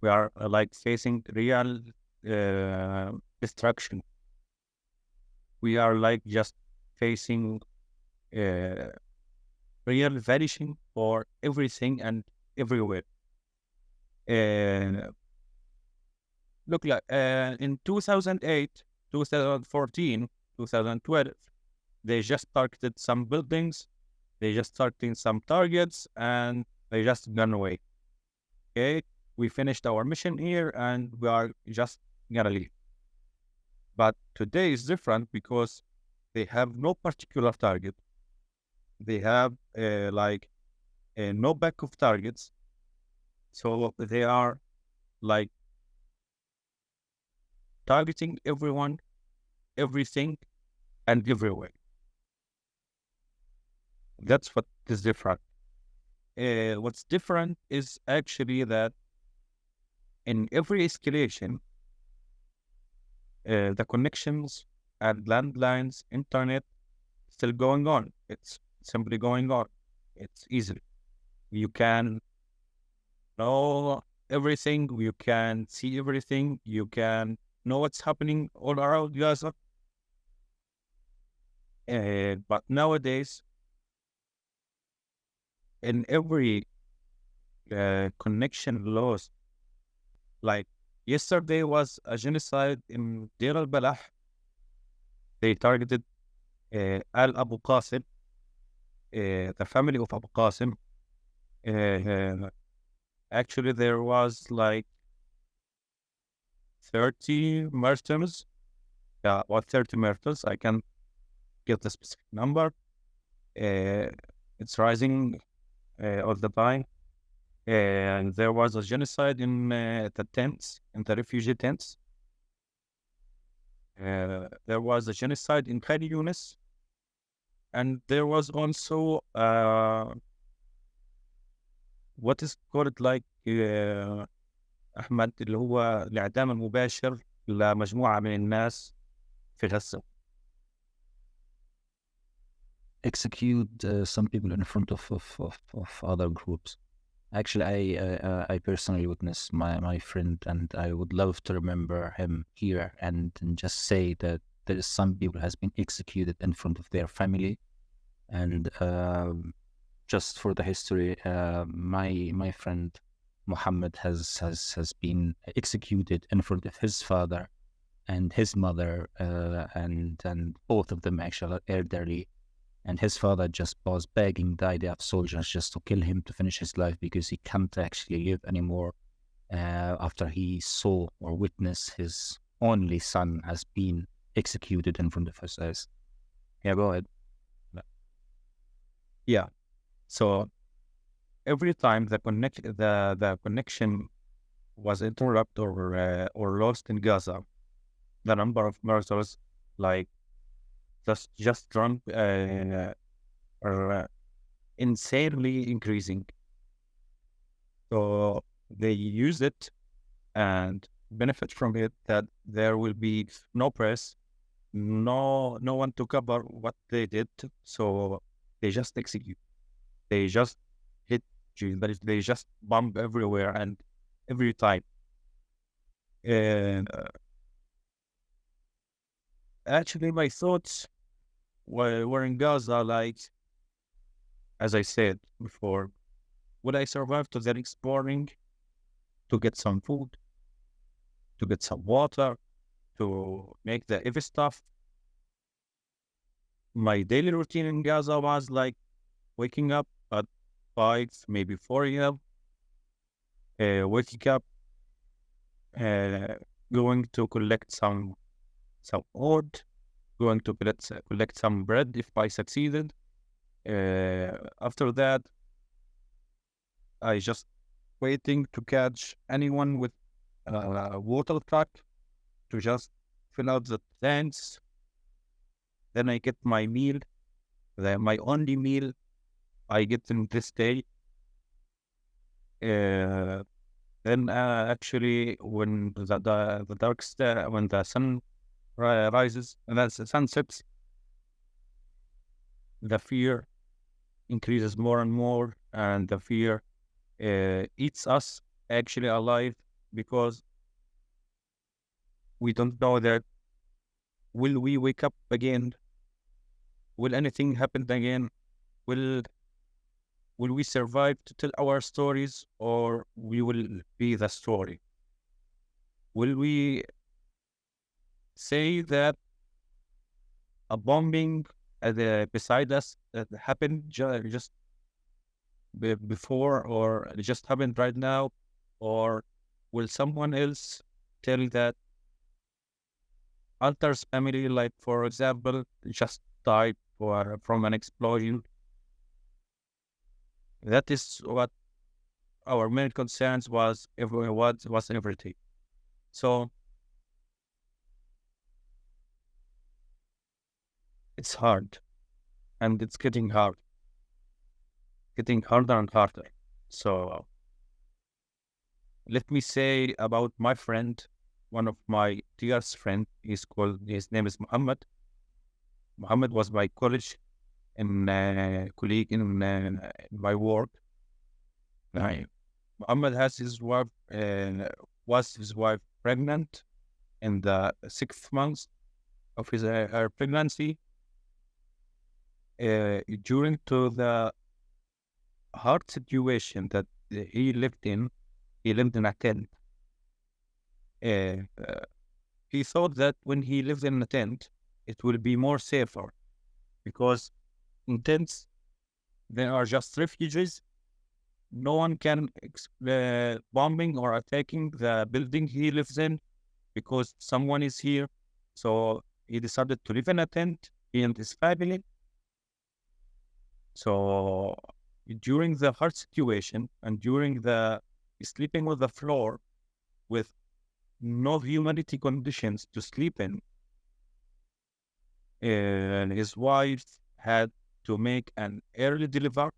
[SPEAKER 2] We are like facing real destruction. We are like just facing uh, real vanishing for everything and everywhere. Uh, Look, like in 2008, 2014, 2012, they just targeted some buildings, they just targeted some targets, and they just gone away. Okay, we finished our mission here, and we are just gonna leave. But today is different because they have no particular target. They have like no back of targets, so they are like targeting everyone, everything, and everywhere. That's what is different. What's different is actually that in every escalation, the connections and landlines, internet, still going on. It's simply going on. It's easy. You can know everything. You can see everything. You can know what's happening all around Gaza. But nowadays, in every connection lost, like yesterday was a genocide in Deir al-Balah. They targeted Al Abu Qasim, the family of Abu Qasim. Actually, there was like 30 murders. Yeah, about 30 murders. I can get the specific number. It's rising all the time. And there was a genocide in the tents, in the refugee tents. There was a genocide in Khan Yunis. And there was also what is called like أحمد اللي هو الإعدام المباشر لمجموعة من الناس في غزة.
[SPEAKER 3] execute some people in front of other groups. Actually, I personally witnessed my friend, and I would love to remember him here and just say that there is some people has been executed in front of their family. And just for the history, my friend Muhammad has been executed in front of his father and his mother, and both of them actually are elderly. And his father just was begging the IDF soldiers just to kill him to finish his life because he can't actually live anymore after he saw or witnessed his only son has been executed in front of his eyes. Yeah, go ahead.
[SPEAKER 2] Yeah. So every time the connection was interrupted or lost in Gaza, the number of murders like just drunk are insanely increasing. So they use it and benefit from it, that there will be no press, no one to cover what they did. So they just execute. They just hit you. They just bomb everywhere and every time. And actually, my thoughts were in Gaza, like, as I said before, would I survive to the next morning to get some food, to get some water, to make the heavy stuff? My daily routine in Gaza was like waking up at 5, maybe 4 a.m., waking up, going to collect some wood, going to collect some bread if I succeeded. After that, I just waiting to catch anyone with a water truck to just fill out the tanks. Then I get my meal, my only meal I get in this day. Then actually, when when the sun rises and the sun sets, the fear increases more and more, and the fear eats us actually alive, because we don't know that will we wake up again? Will anything happen again? Will we survive to tell our stories, or we will be the story? Will we say that a bombing beside us that happened just before, or it just happened right now? Or will someone else tell that Antar's family, like, for example, just died from an explosion? That is what our main concerns was everything. So it's hard, and it's getting harder and harder. So let me say about my friend, one of my dearest friend. His name is Muhammad. Muhammad was my college and colleague in my work. Muhammad has his wife, was his wife pregnant in the 6th month of her pregnancy. During to the hard situation that he lived in a tent. He thought that when he lived in a tent, it will be more safer, because in tents there are just refugees. No one can bombing or attacking the building he lives in, because someone is here. So he decided to live in a tent, he and his family. So during the hard situation and during the sleeping on the floor with no humanity conditions to sleep in, and his wife had to make an early delivery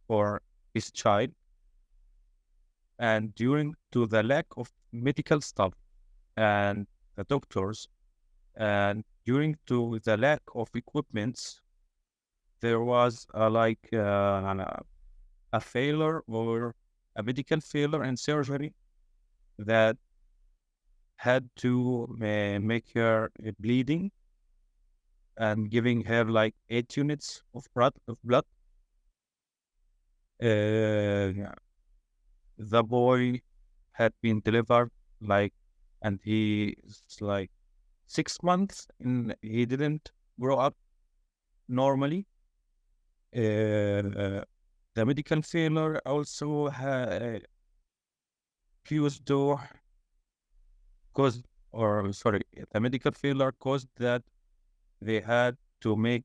[SPEAKER 2] for his child. And during to the lack of medical staff and the doctors, and during to the lack of equipments, there was a failure or a medical failure in surgery that had to make her bleeding and giving her like 8 units of blood. Yeah. The boy had been delivered and he's like 6 months and he didn't grow up normally. The medical failure also fused to the medical failure caused that they had to make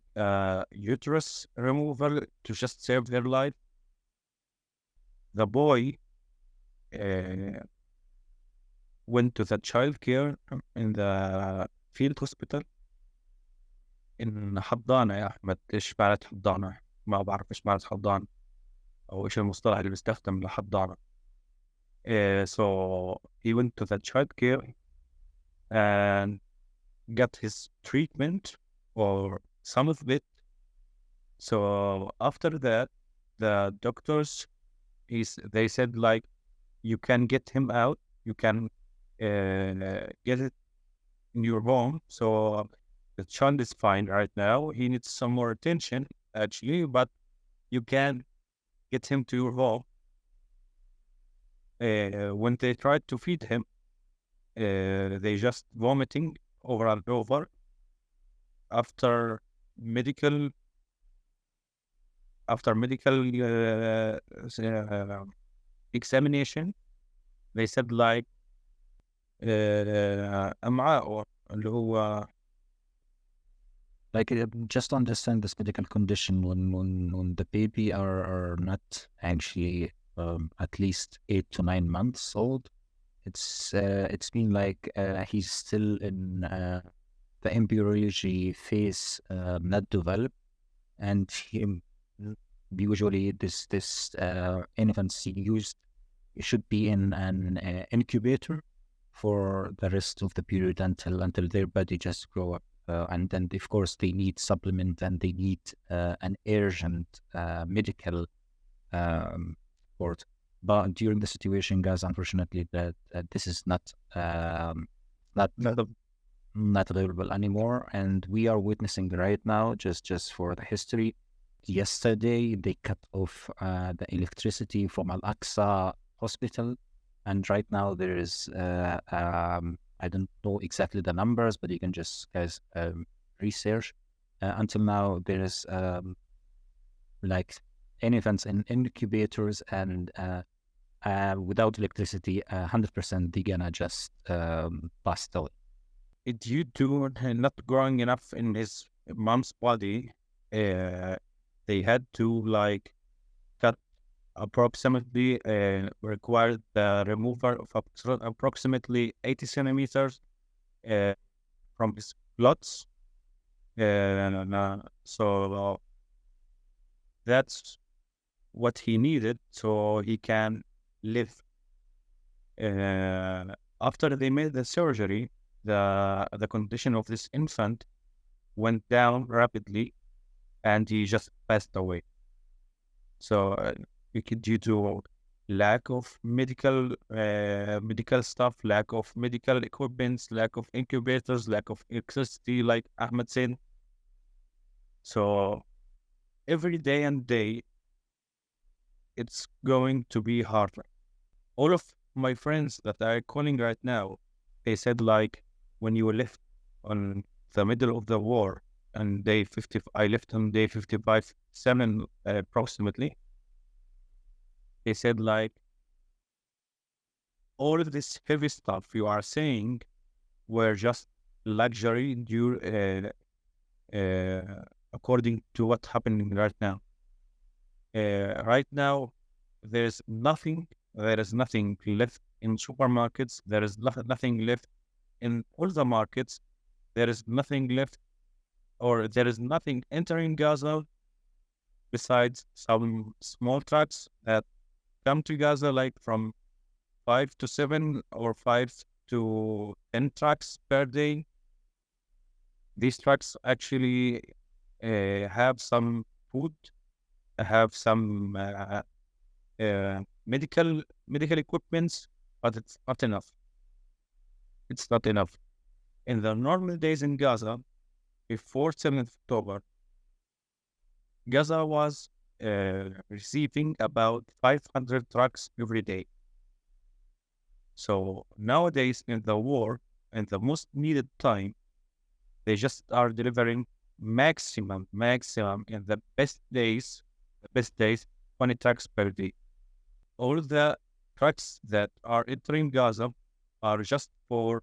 [SPEAKER 2] uterus removal to just save their life. The boy went to the child care in the field hospital in حضانة. يا أحمد إيش معنى حضانة؟ ما بعرف إيش معنى حضانة أو إيش المصطلح اللي بيستخدم لحضانة. So he went to the child care and got his treatment or some of it. So after that, the doctors, they said like, you can get him out, you can get it in your home. So the child is fine right now. He needs some more attention actually, but you can get him to your home. When they tried to feed him, they just vomiting over and over. After medical examination, they said like أمعاء اللي هو
[SPEAKER 3] Like just to understand this medical condition when the baby are not actually at least 8 to 9 months old. It's been like he's still in the embryology phase, not developed, and usually this infants used should be in an incubator for the rest of the period until their body just grow up. And then, of course, they need supplement and they need an urgent medical support. But during the situation in Gaza, unfortunately, that this is not available anymore, and we are witnessing right now. Just for the history, yesterday they cut off the electricity from Al-Aqsa Hospital, and right now there is I don't know exactly the numbers, but you can just guys research. Until now, there is like infants in incubators, and without electricity, 100% they're gonna just pass away.
[SPEAKER 2] Due to not growing enough in his mom's body, they had to like cut approximately required the removal of approximately 80 centimeters from his bloods. So that's what he needed so he can live. After they made the surgery, the condition of this infant went down rapidly and he just passed away. So due to lack of medical stuff, lack of medical equipments, lack of incubators, lack of electricity, like Ahmed said. So every day and day, it's going to be harder. All of my friends that are calling right now, they said like, when you left on the middle of the war and day 50, I left on day 55, 7 approximately. They said like, all of this heavy stuff you are saying were just luxury according to what's happening right now. Right now, there is nothing left in supermarkets. There is nothing left in all the markets. There is nothing left, or there is nothing entering Gaza besides some small trucks that come to Gaza like from 5 to 7 or 5 to 10 trucks per day. These trucks actually have some food, have some medical equipments, but it's not enough. It's not enough. In the normal days in Gaza, before 7th October, Gaza was receiving about 500 trucks every day. So nowadays in the war, in the most needed time, they just are delivering maximum in the best days, 20 trucks per day. All the trucks that are entering Gaza are just for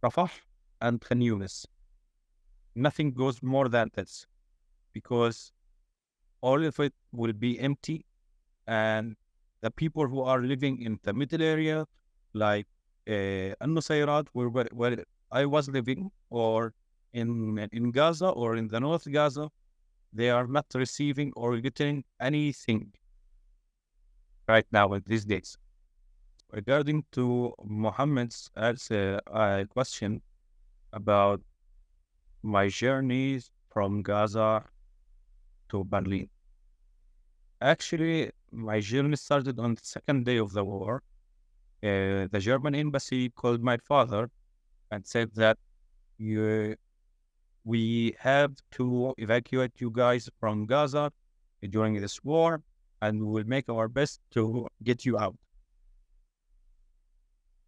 [SPEAKER 2] Rafah and Khan Yunis. Nothing goes more than this, because all of it will be empty, and the people who are living in the middle area, like Al-Nusayrat, where I was living, or in Gaza or in the North Gaza, they are not receiving or getting anything right now in these days. Regarding to Mohammed's question about my journey from Gaza to Berlin. Actually, my journey started on the second day of the war. The German embassy called my father and said that we have to evacuate you guys from Gaza during this war, and we will make our best to get you out.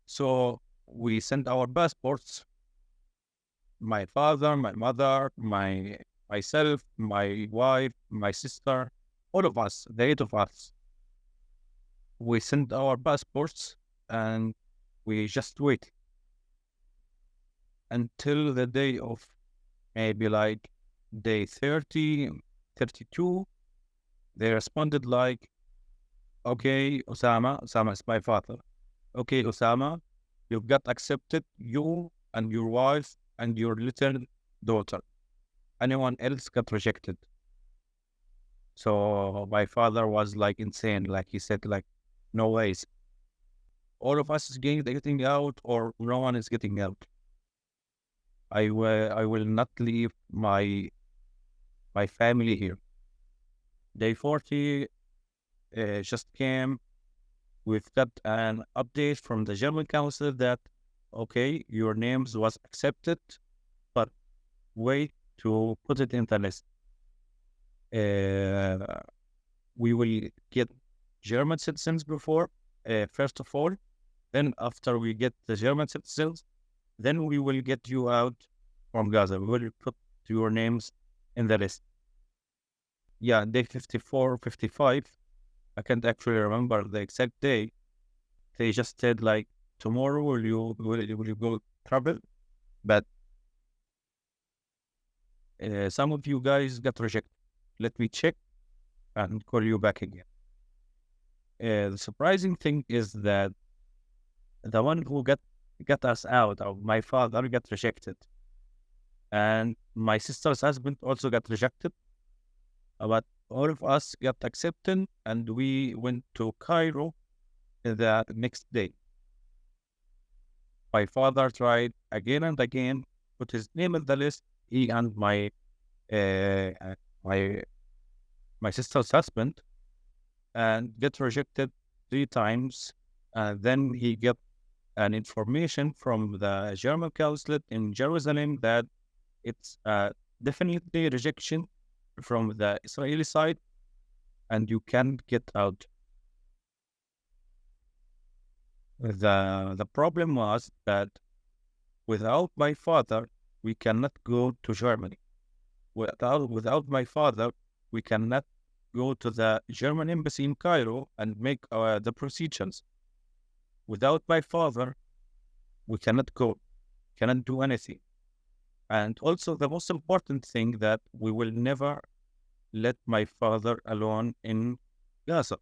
[SPEAKER 2] So we sent our passports. My father, my mother, myself, my wife, my sister, all of us, the 8 of us. We sent our passports and we just wait until the day of maybe like day 30, 32. They responded like, okay, Osama is my father. Okay, Osama, you've got accepted, you and your wife and your little daughter. Anyone else got rejected. So my father was like insane. Like he said, like, no ways. All of us is getting out, or no one is getting out. I will not leave my family here. Day 40 just came. We've got an update from the German council that, okay, your names was accepted, but wait to put it in the list. We will get German citizens before, first of all. Then after we get the German citizens, then we will get you out from Gaza. We will put your names in the list. Yeah, day 54, 55. I can't actually remember the exact day. They just said like, tomorrow will you go travel? But some of you guys got rejected. Let me check and call you back again. The surprising thing is that the one who got us out, my father, got rejected, and my sister's husband also got rejected. But all of us got accepted, and we went to Cairo the next day. My father tried again and again, put his name in the list. He and my sister's husband, and get rejected 3 times. And then he got an information from the German consulate in Jerusalem that it's definitely rejection from the Israeli side, and you can't get out. The problem was that without my father, we cannot go to Germany. Without my father, we cannot go to the German embassy in Cairo and make the procedures. Without my father, we cannot go, cannot do anything. And also the most important thing, that we will never let my father alone in Gaza.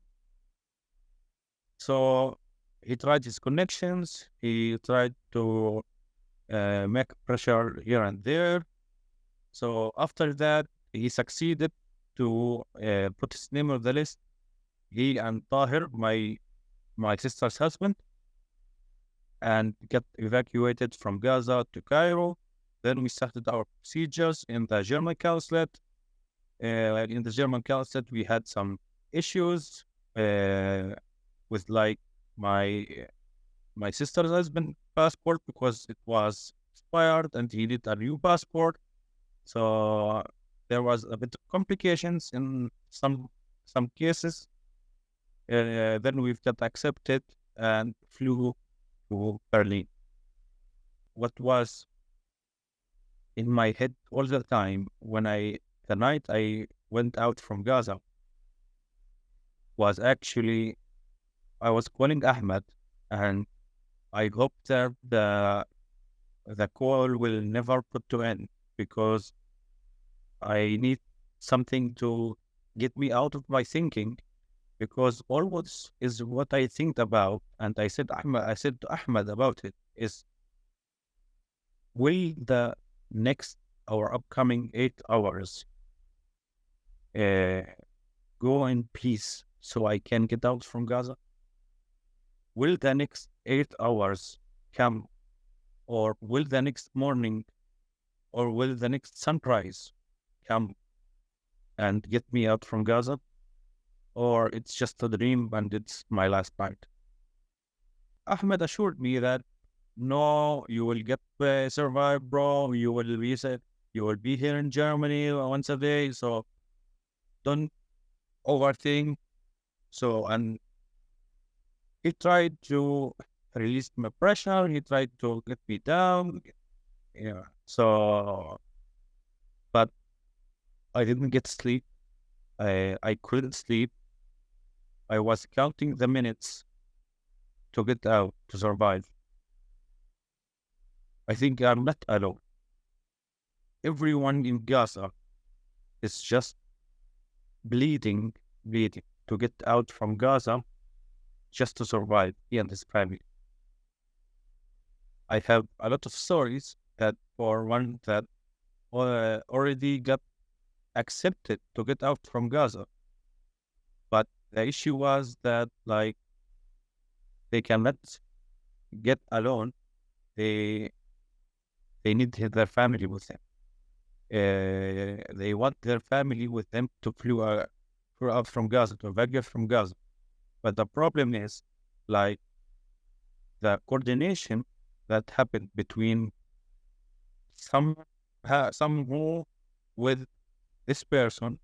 [SPEAKER 2] So he tried his connections. He tried to make pressure here and there. So after that, he succeeded to put his name on the list. He and Tahir, my sister's husband, and get evacuated from Gaza to Cairo. Then we started our procedures in the German consulate. in the German consulate, we had some issues with like my sister's husband passport because it was expired and he needed a new passport. So there was a bit of complications in some cases. Then we've got accepted and flew to Berlin. What was in my head all the time when the night I went out from Gaza was actually I was calling Ahmed, and I hope that the call will never put to end because I need something to get me out of my thinking, because always is what I think about. And I said to Ahmed about it is, will the next our upcoming 8 hours go in peace so I can get out from Gaza? Will the next 8 hours come, or will the next morning, or will the next sunrise come and get me out from Gaza? Or it's just a dream and it's my last night? Ahmed assured me that no, you will get survive, bro. You will be here in Germany once a day, so don't overthink. So, and he tried to release my pressure. He tried to get me down. Yeah. So, but I didn't get sleep. I couldn't sleep. I was counting the minutes to get out, to survive. I think I'm not alone. Everyone in Gaza is just bleeding to get out from Gaza, just to survive, he and his family. I have a lot of stories that for one that already got accepted to get out from Gaza. But the issue was that like they cannot get alone. They need their family with them. They want their family with them to flew out from Gaza, to evacuate from Gaza. But the problem is like the coordination that happened between some who with this person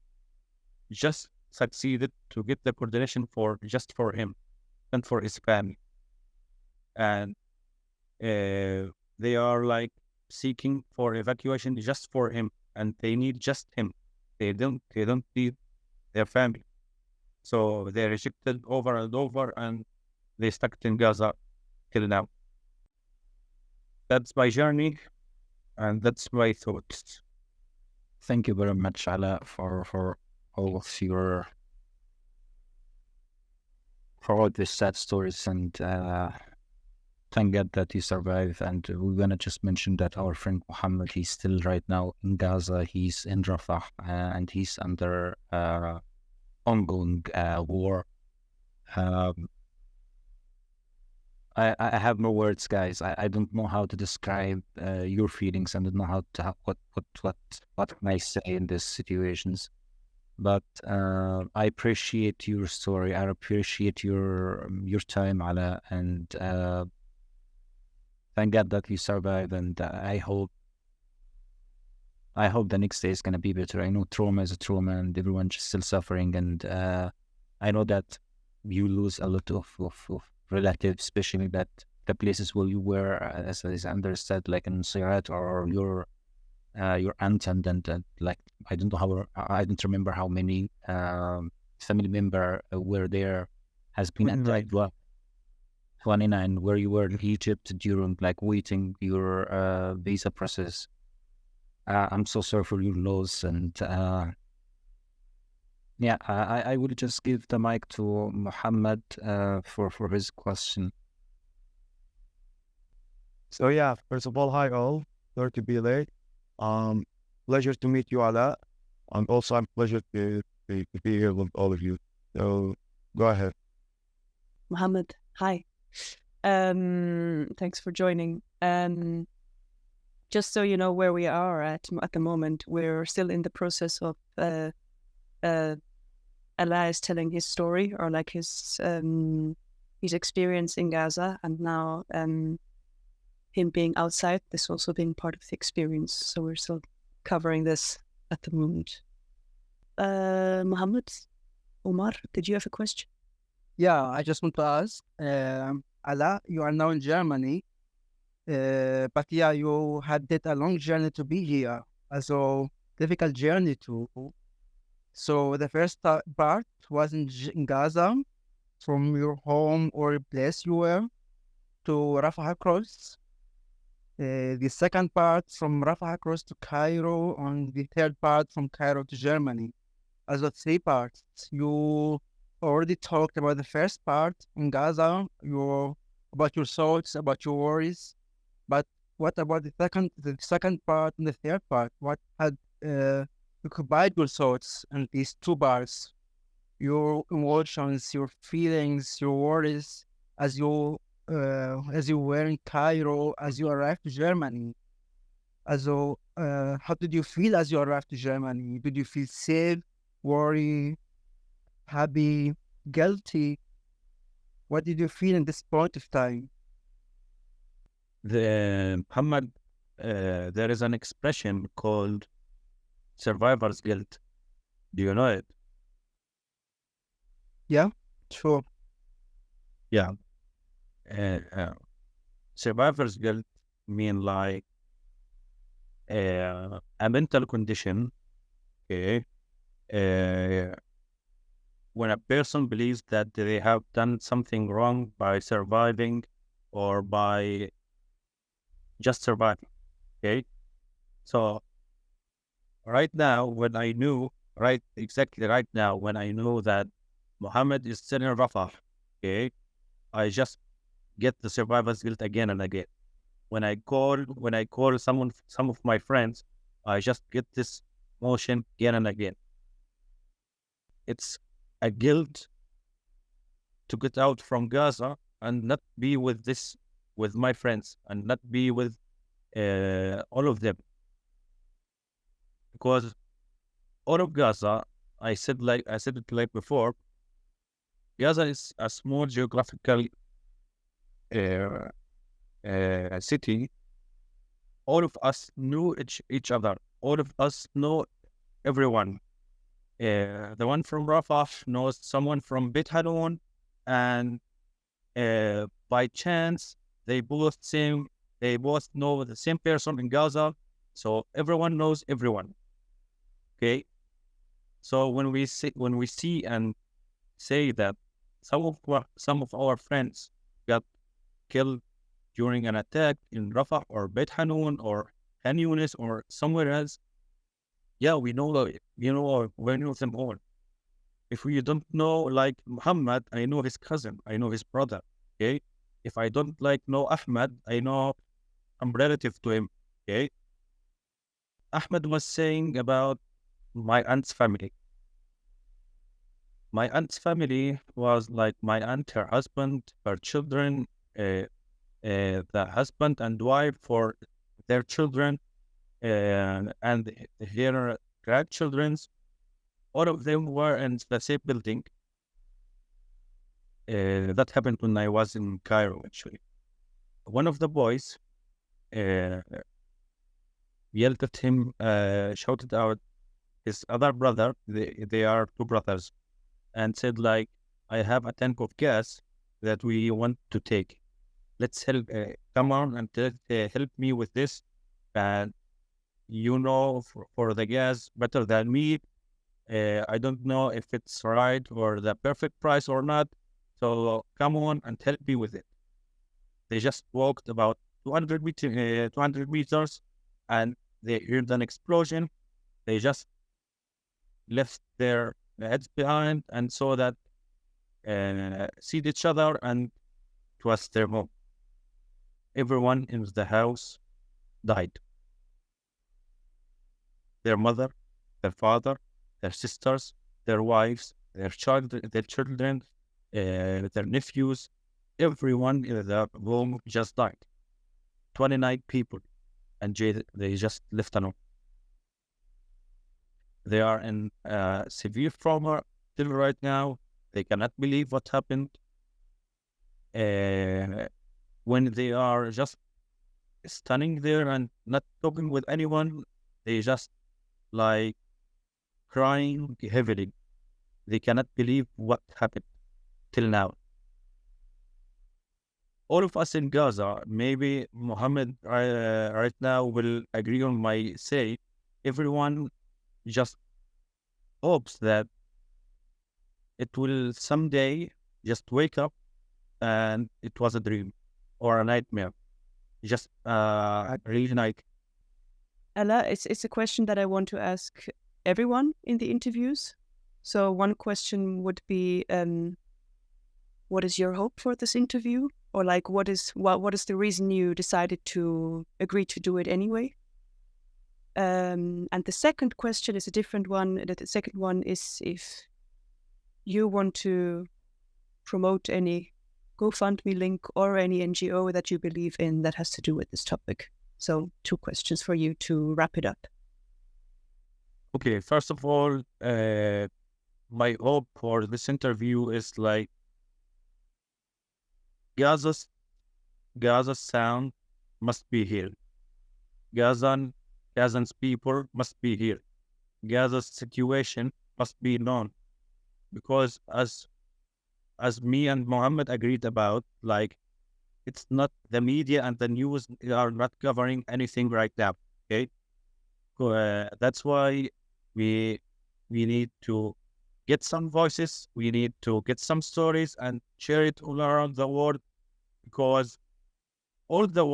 [SPEAKER 2] just succeeded to get the coordination just for him and for his family. And they are like seeking for evacuation just for him, and they need just him. They don't need their family. So they rejected over and over, and they stuck in Gaza till now. That's my journey, and that's my thoughts.
[SPEAKER 3] Thank you very much, Alaa, for all of your for all these sad stories, and thank God that you survived. And we're gonna just mention that our friend Muhammad, he's still right now in Gaza. He's in Rafah, and he's under ongoing war. I have no words, guys. I don't know how to describe your feelings. I don't know what can I say in these situations. But I appreciate your story. I appreciate your time, Alaa, and thank God that you survived. And I hope the next day is gonna be better. I know trauma is a trauma, and everyone's still suffering. And I know that you lose a lot of relatives, especially that the places where you were, as Anders said, like in Sirat, or your aunt and like I don't remember how many family member were there, has been attacked. 29, where you were in Egypt during like waiting your visa process. I'm so sorry for your loss, and yeah, I will just give the mic to Muhammad for his question.
[SPEAKER 5] So yeah, first of all, hi all. Sorry to be late. Pleasure to meet you, Alaa. Also, I'm pleasure to be here with all of you. So go ahead.
[SPEAKER 1] Muhammad, hi. Thanks for joining. Just so you know where we are at the moment, we're still in the process of Alaa is telling his story, or like his experience in Gaza, and now him being outside, this also being part of the experience. So we're still covering this at the moment. Mohammed, Omar, did you have a question?
[SPEAKER 4] Yeah, I just want to ask, Alaa, you are now in Germany, but yeah, you did a long journey to be here, also difficult journey too. So the first part was in Gaza, from your home or place you were to Rafah across. The second part from Rafah across to Cairo, and the third part from Cairo to Germany. As the 3 parts, you already talked about the first part in Gaza, about your thoughts, about your worries. But what about the second part and the third part? What had occupied your thoughts in these 2 parts? Your emotions, your feelings, your worries as you were in Cairo, as you arrived to Germany. How did you feel as you arrived to Germany? Did you feel safe, worried, happy, guilty? What did you feel in this point of time?
[SPEAKER 2] Muhammad, there is an expression called survivor's guilt. Do you know it?
[SPEAKER 4] Yeah, sure.
[SPEAKER 2] Yeah. Survivor's guilt mean like a mental condition, okay? When a person believes that they have done something wrong by surviving or by just surviving, okay? So exactly right now, when I know that Muhammad is still in Rafah, okay, I just get the survivor's guilt again and again. When I call some of my friends, I just get this emotion again and again. It's a guilt to get out from Gaza and not be with my friends, and not be with all of them, because all of Gaza, I said it like before, Gaza is a small geographical city. All of us knew each other. All of us know everyone. The one from Rafah knows someone from Beit Hanun, and by chance they both know the same person in Gaza. So everyone knows everyone. Okay. So when we see and say that some of our friends got killed during an attack in Rafah or Beit Hanun or Khan Yunis or somewhere else, yeah, we know them all. If we don't know, like Muhammad, I know his cousin, I know his brother. Okay, if I don't know Ahmed, I know I'm relative to him. Okay, Ahmed was saying about my aunt's family. My aunt's family was like my aunt, her husband, her children, the husband and wife for their children, and their grandchildren's. All of them were in the same building. That happened when I was in Cairo, actually. One of the boys yelled at him, shouted out his other brother, they are 2 brothers, and said like, I have a tank of gas that we want to take. Let's help, come on and help me with this. And for the gas better than me. I don't know if it's right or the perfect price or not. So come on and help me with it. They just walked about 200 meters and they heard an explosion. They just left their heads behind and saw that, see each other, and it was their home. Everyone in the house died. Their mother, their father, their sisters, their wives, their children, their nephews, everyone in the home just died. 29 people, and they just left alone. They are in severe trauma till right now. They cannot believe what happened. When they are just standing there and not talking with anyone, they just like crying heavily. They cannot believe what happened till now. All of us in Gaza, maybe Mohammed right now will agree on my say. Everyone just hopes that it will someday just wake up and it was a dream or a nightmare. Just really like.
[SPEAKER 1] Ella, it's a question that I want to ask everyone in the interviews. So one question would be, what is your hope for this interview? Or like, what is the reason you decided to agree to do it anyway? And the second question is a different one. The second one is if you want to promote any GoFundMe link or any NGO that you believe in that has to do with this topic. So 2 questions for you to wrap it up.
[SPEAKER 2] Okay, first of all, my hope for this interview is like Gaza's sound must be heard. Gazan's people must be here. Gaza's situation must be known, because as me and Mohammed agreed about, like it's not the media and the news are not covering anything right now. Okay, that's why we need to get some voices. We need to get some stories and share it all around the world, because all the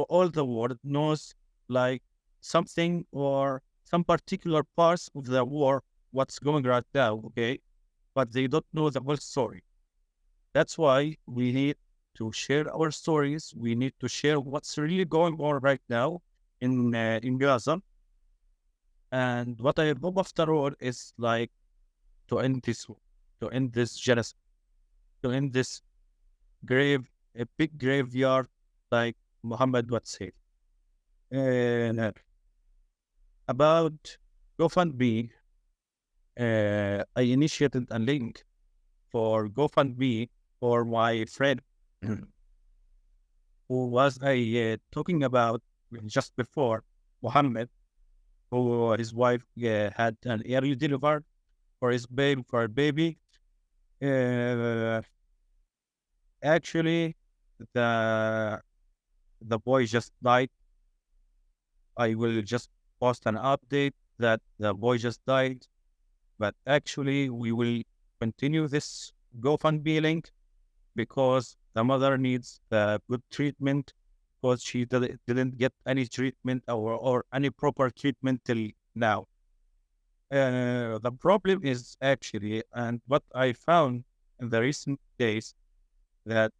[SPEAKER 2] world knows like something or some particular parts of the war, what's going right now, okay? But they don't know the whole story. That's why we need to share our stories. We need to share what's really going on right now in Gaza. And what I hope after all is like to end this genocide, to end this a big graveyard, like Muhammad would say. And about GoFundMe, I initiated a link for GoFundMe for my friend who was talking about just before, Muhammad, who his wife had an early delivery for a baby. Actually, the boy just died. I will just post an update that the boy just died, but actually we will continue this GoFundMe link because the mother needs the good treatment, because she didn't get any treatment or any proper treatment till now. The problem is actually, and what I found in the recent days, that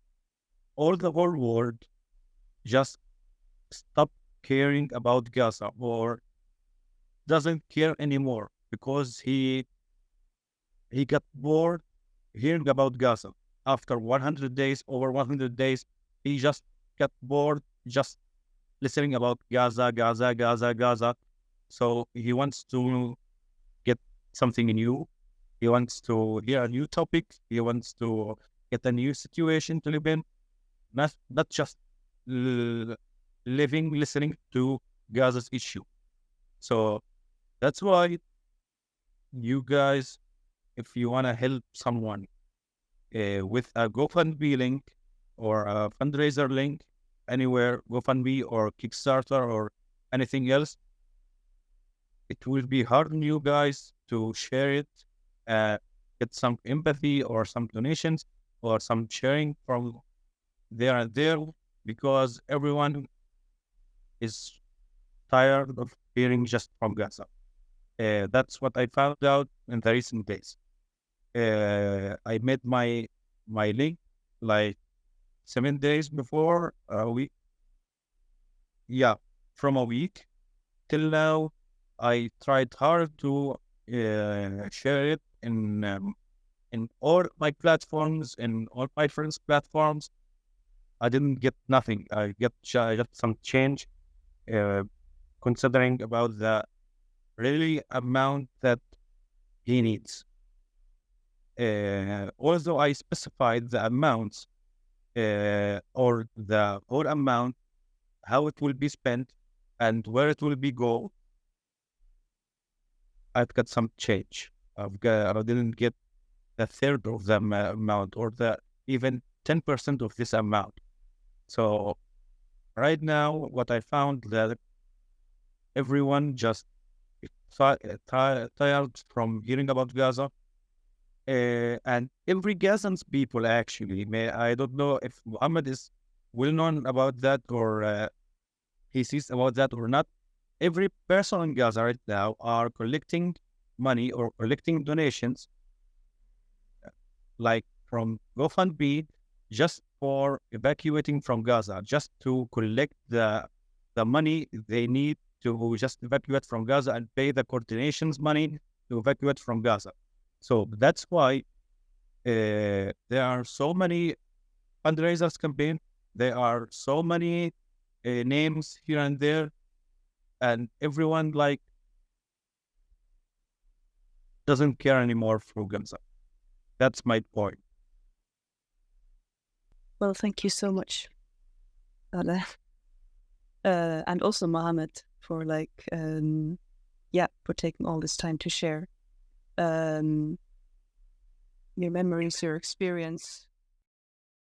[SPEAKER 2] all the whole world just stopped caring about Gaza or doesn't care anymore, because he got bored hearing about Gaza. After 100 days, over 100 days, he just got bored just listening about Gaza, Gaza, Gaza, Gaza. So he wants to get something new. He wants to hear a new topic. He wants to get a new situation to live in. Not just listening to Gaza's issue. So that's why you guys, if you want to help someone with a GoFundMe link or a fundraiser link, anywhere, GoFundMe or Kickstarter or anything else, it will be hard on you guys to share it, get some empathy or some donations or some sharing from there and there, because everyone is tired of hearing just from Gaza. That's what I found out in the recent days. I made my link like 7 days before a week. Yeah, from a week till now, I tried hard to share it in all my platforms, in all my friends' platforms. I didn't get nothing. I got some change, considering about the really amount that he needs. Although I specified the amounts or the whole amount, how it will be spent and where it will be go, I've got some change. I didn't get a third of the amount or the even 10% of this amount. So right now, what I found that everyone just tired from hearing about Gaza. And every Gazans people actually, I don't know if Muhammad is well known about that or he sees about that or not. Every person in Gaza right now are collecting money or collecting donations, like from GoFundMe, just for evacuating from Gaza, just to collect the money they need to just evacuate from Gaza and pay the coordinations money to evacuate from Gaza. So that's why there are so many fundraisers campaign. There are so many names here and there, and everyone like doesn't care anymore for Gaza. That's my point.
[SPEAKER 1] Well, thank you so much, Alaa. And also Mohammed for for taking all this time to share your memories, your experience,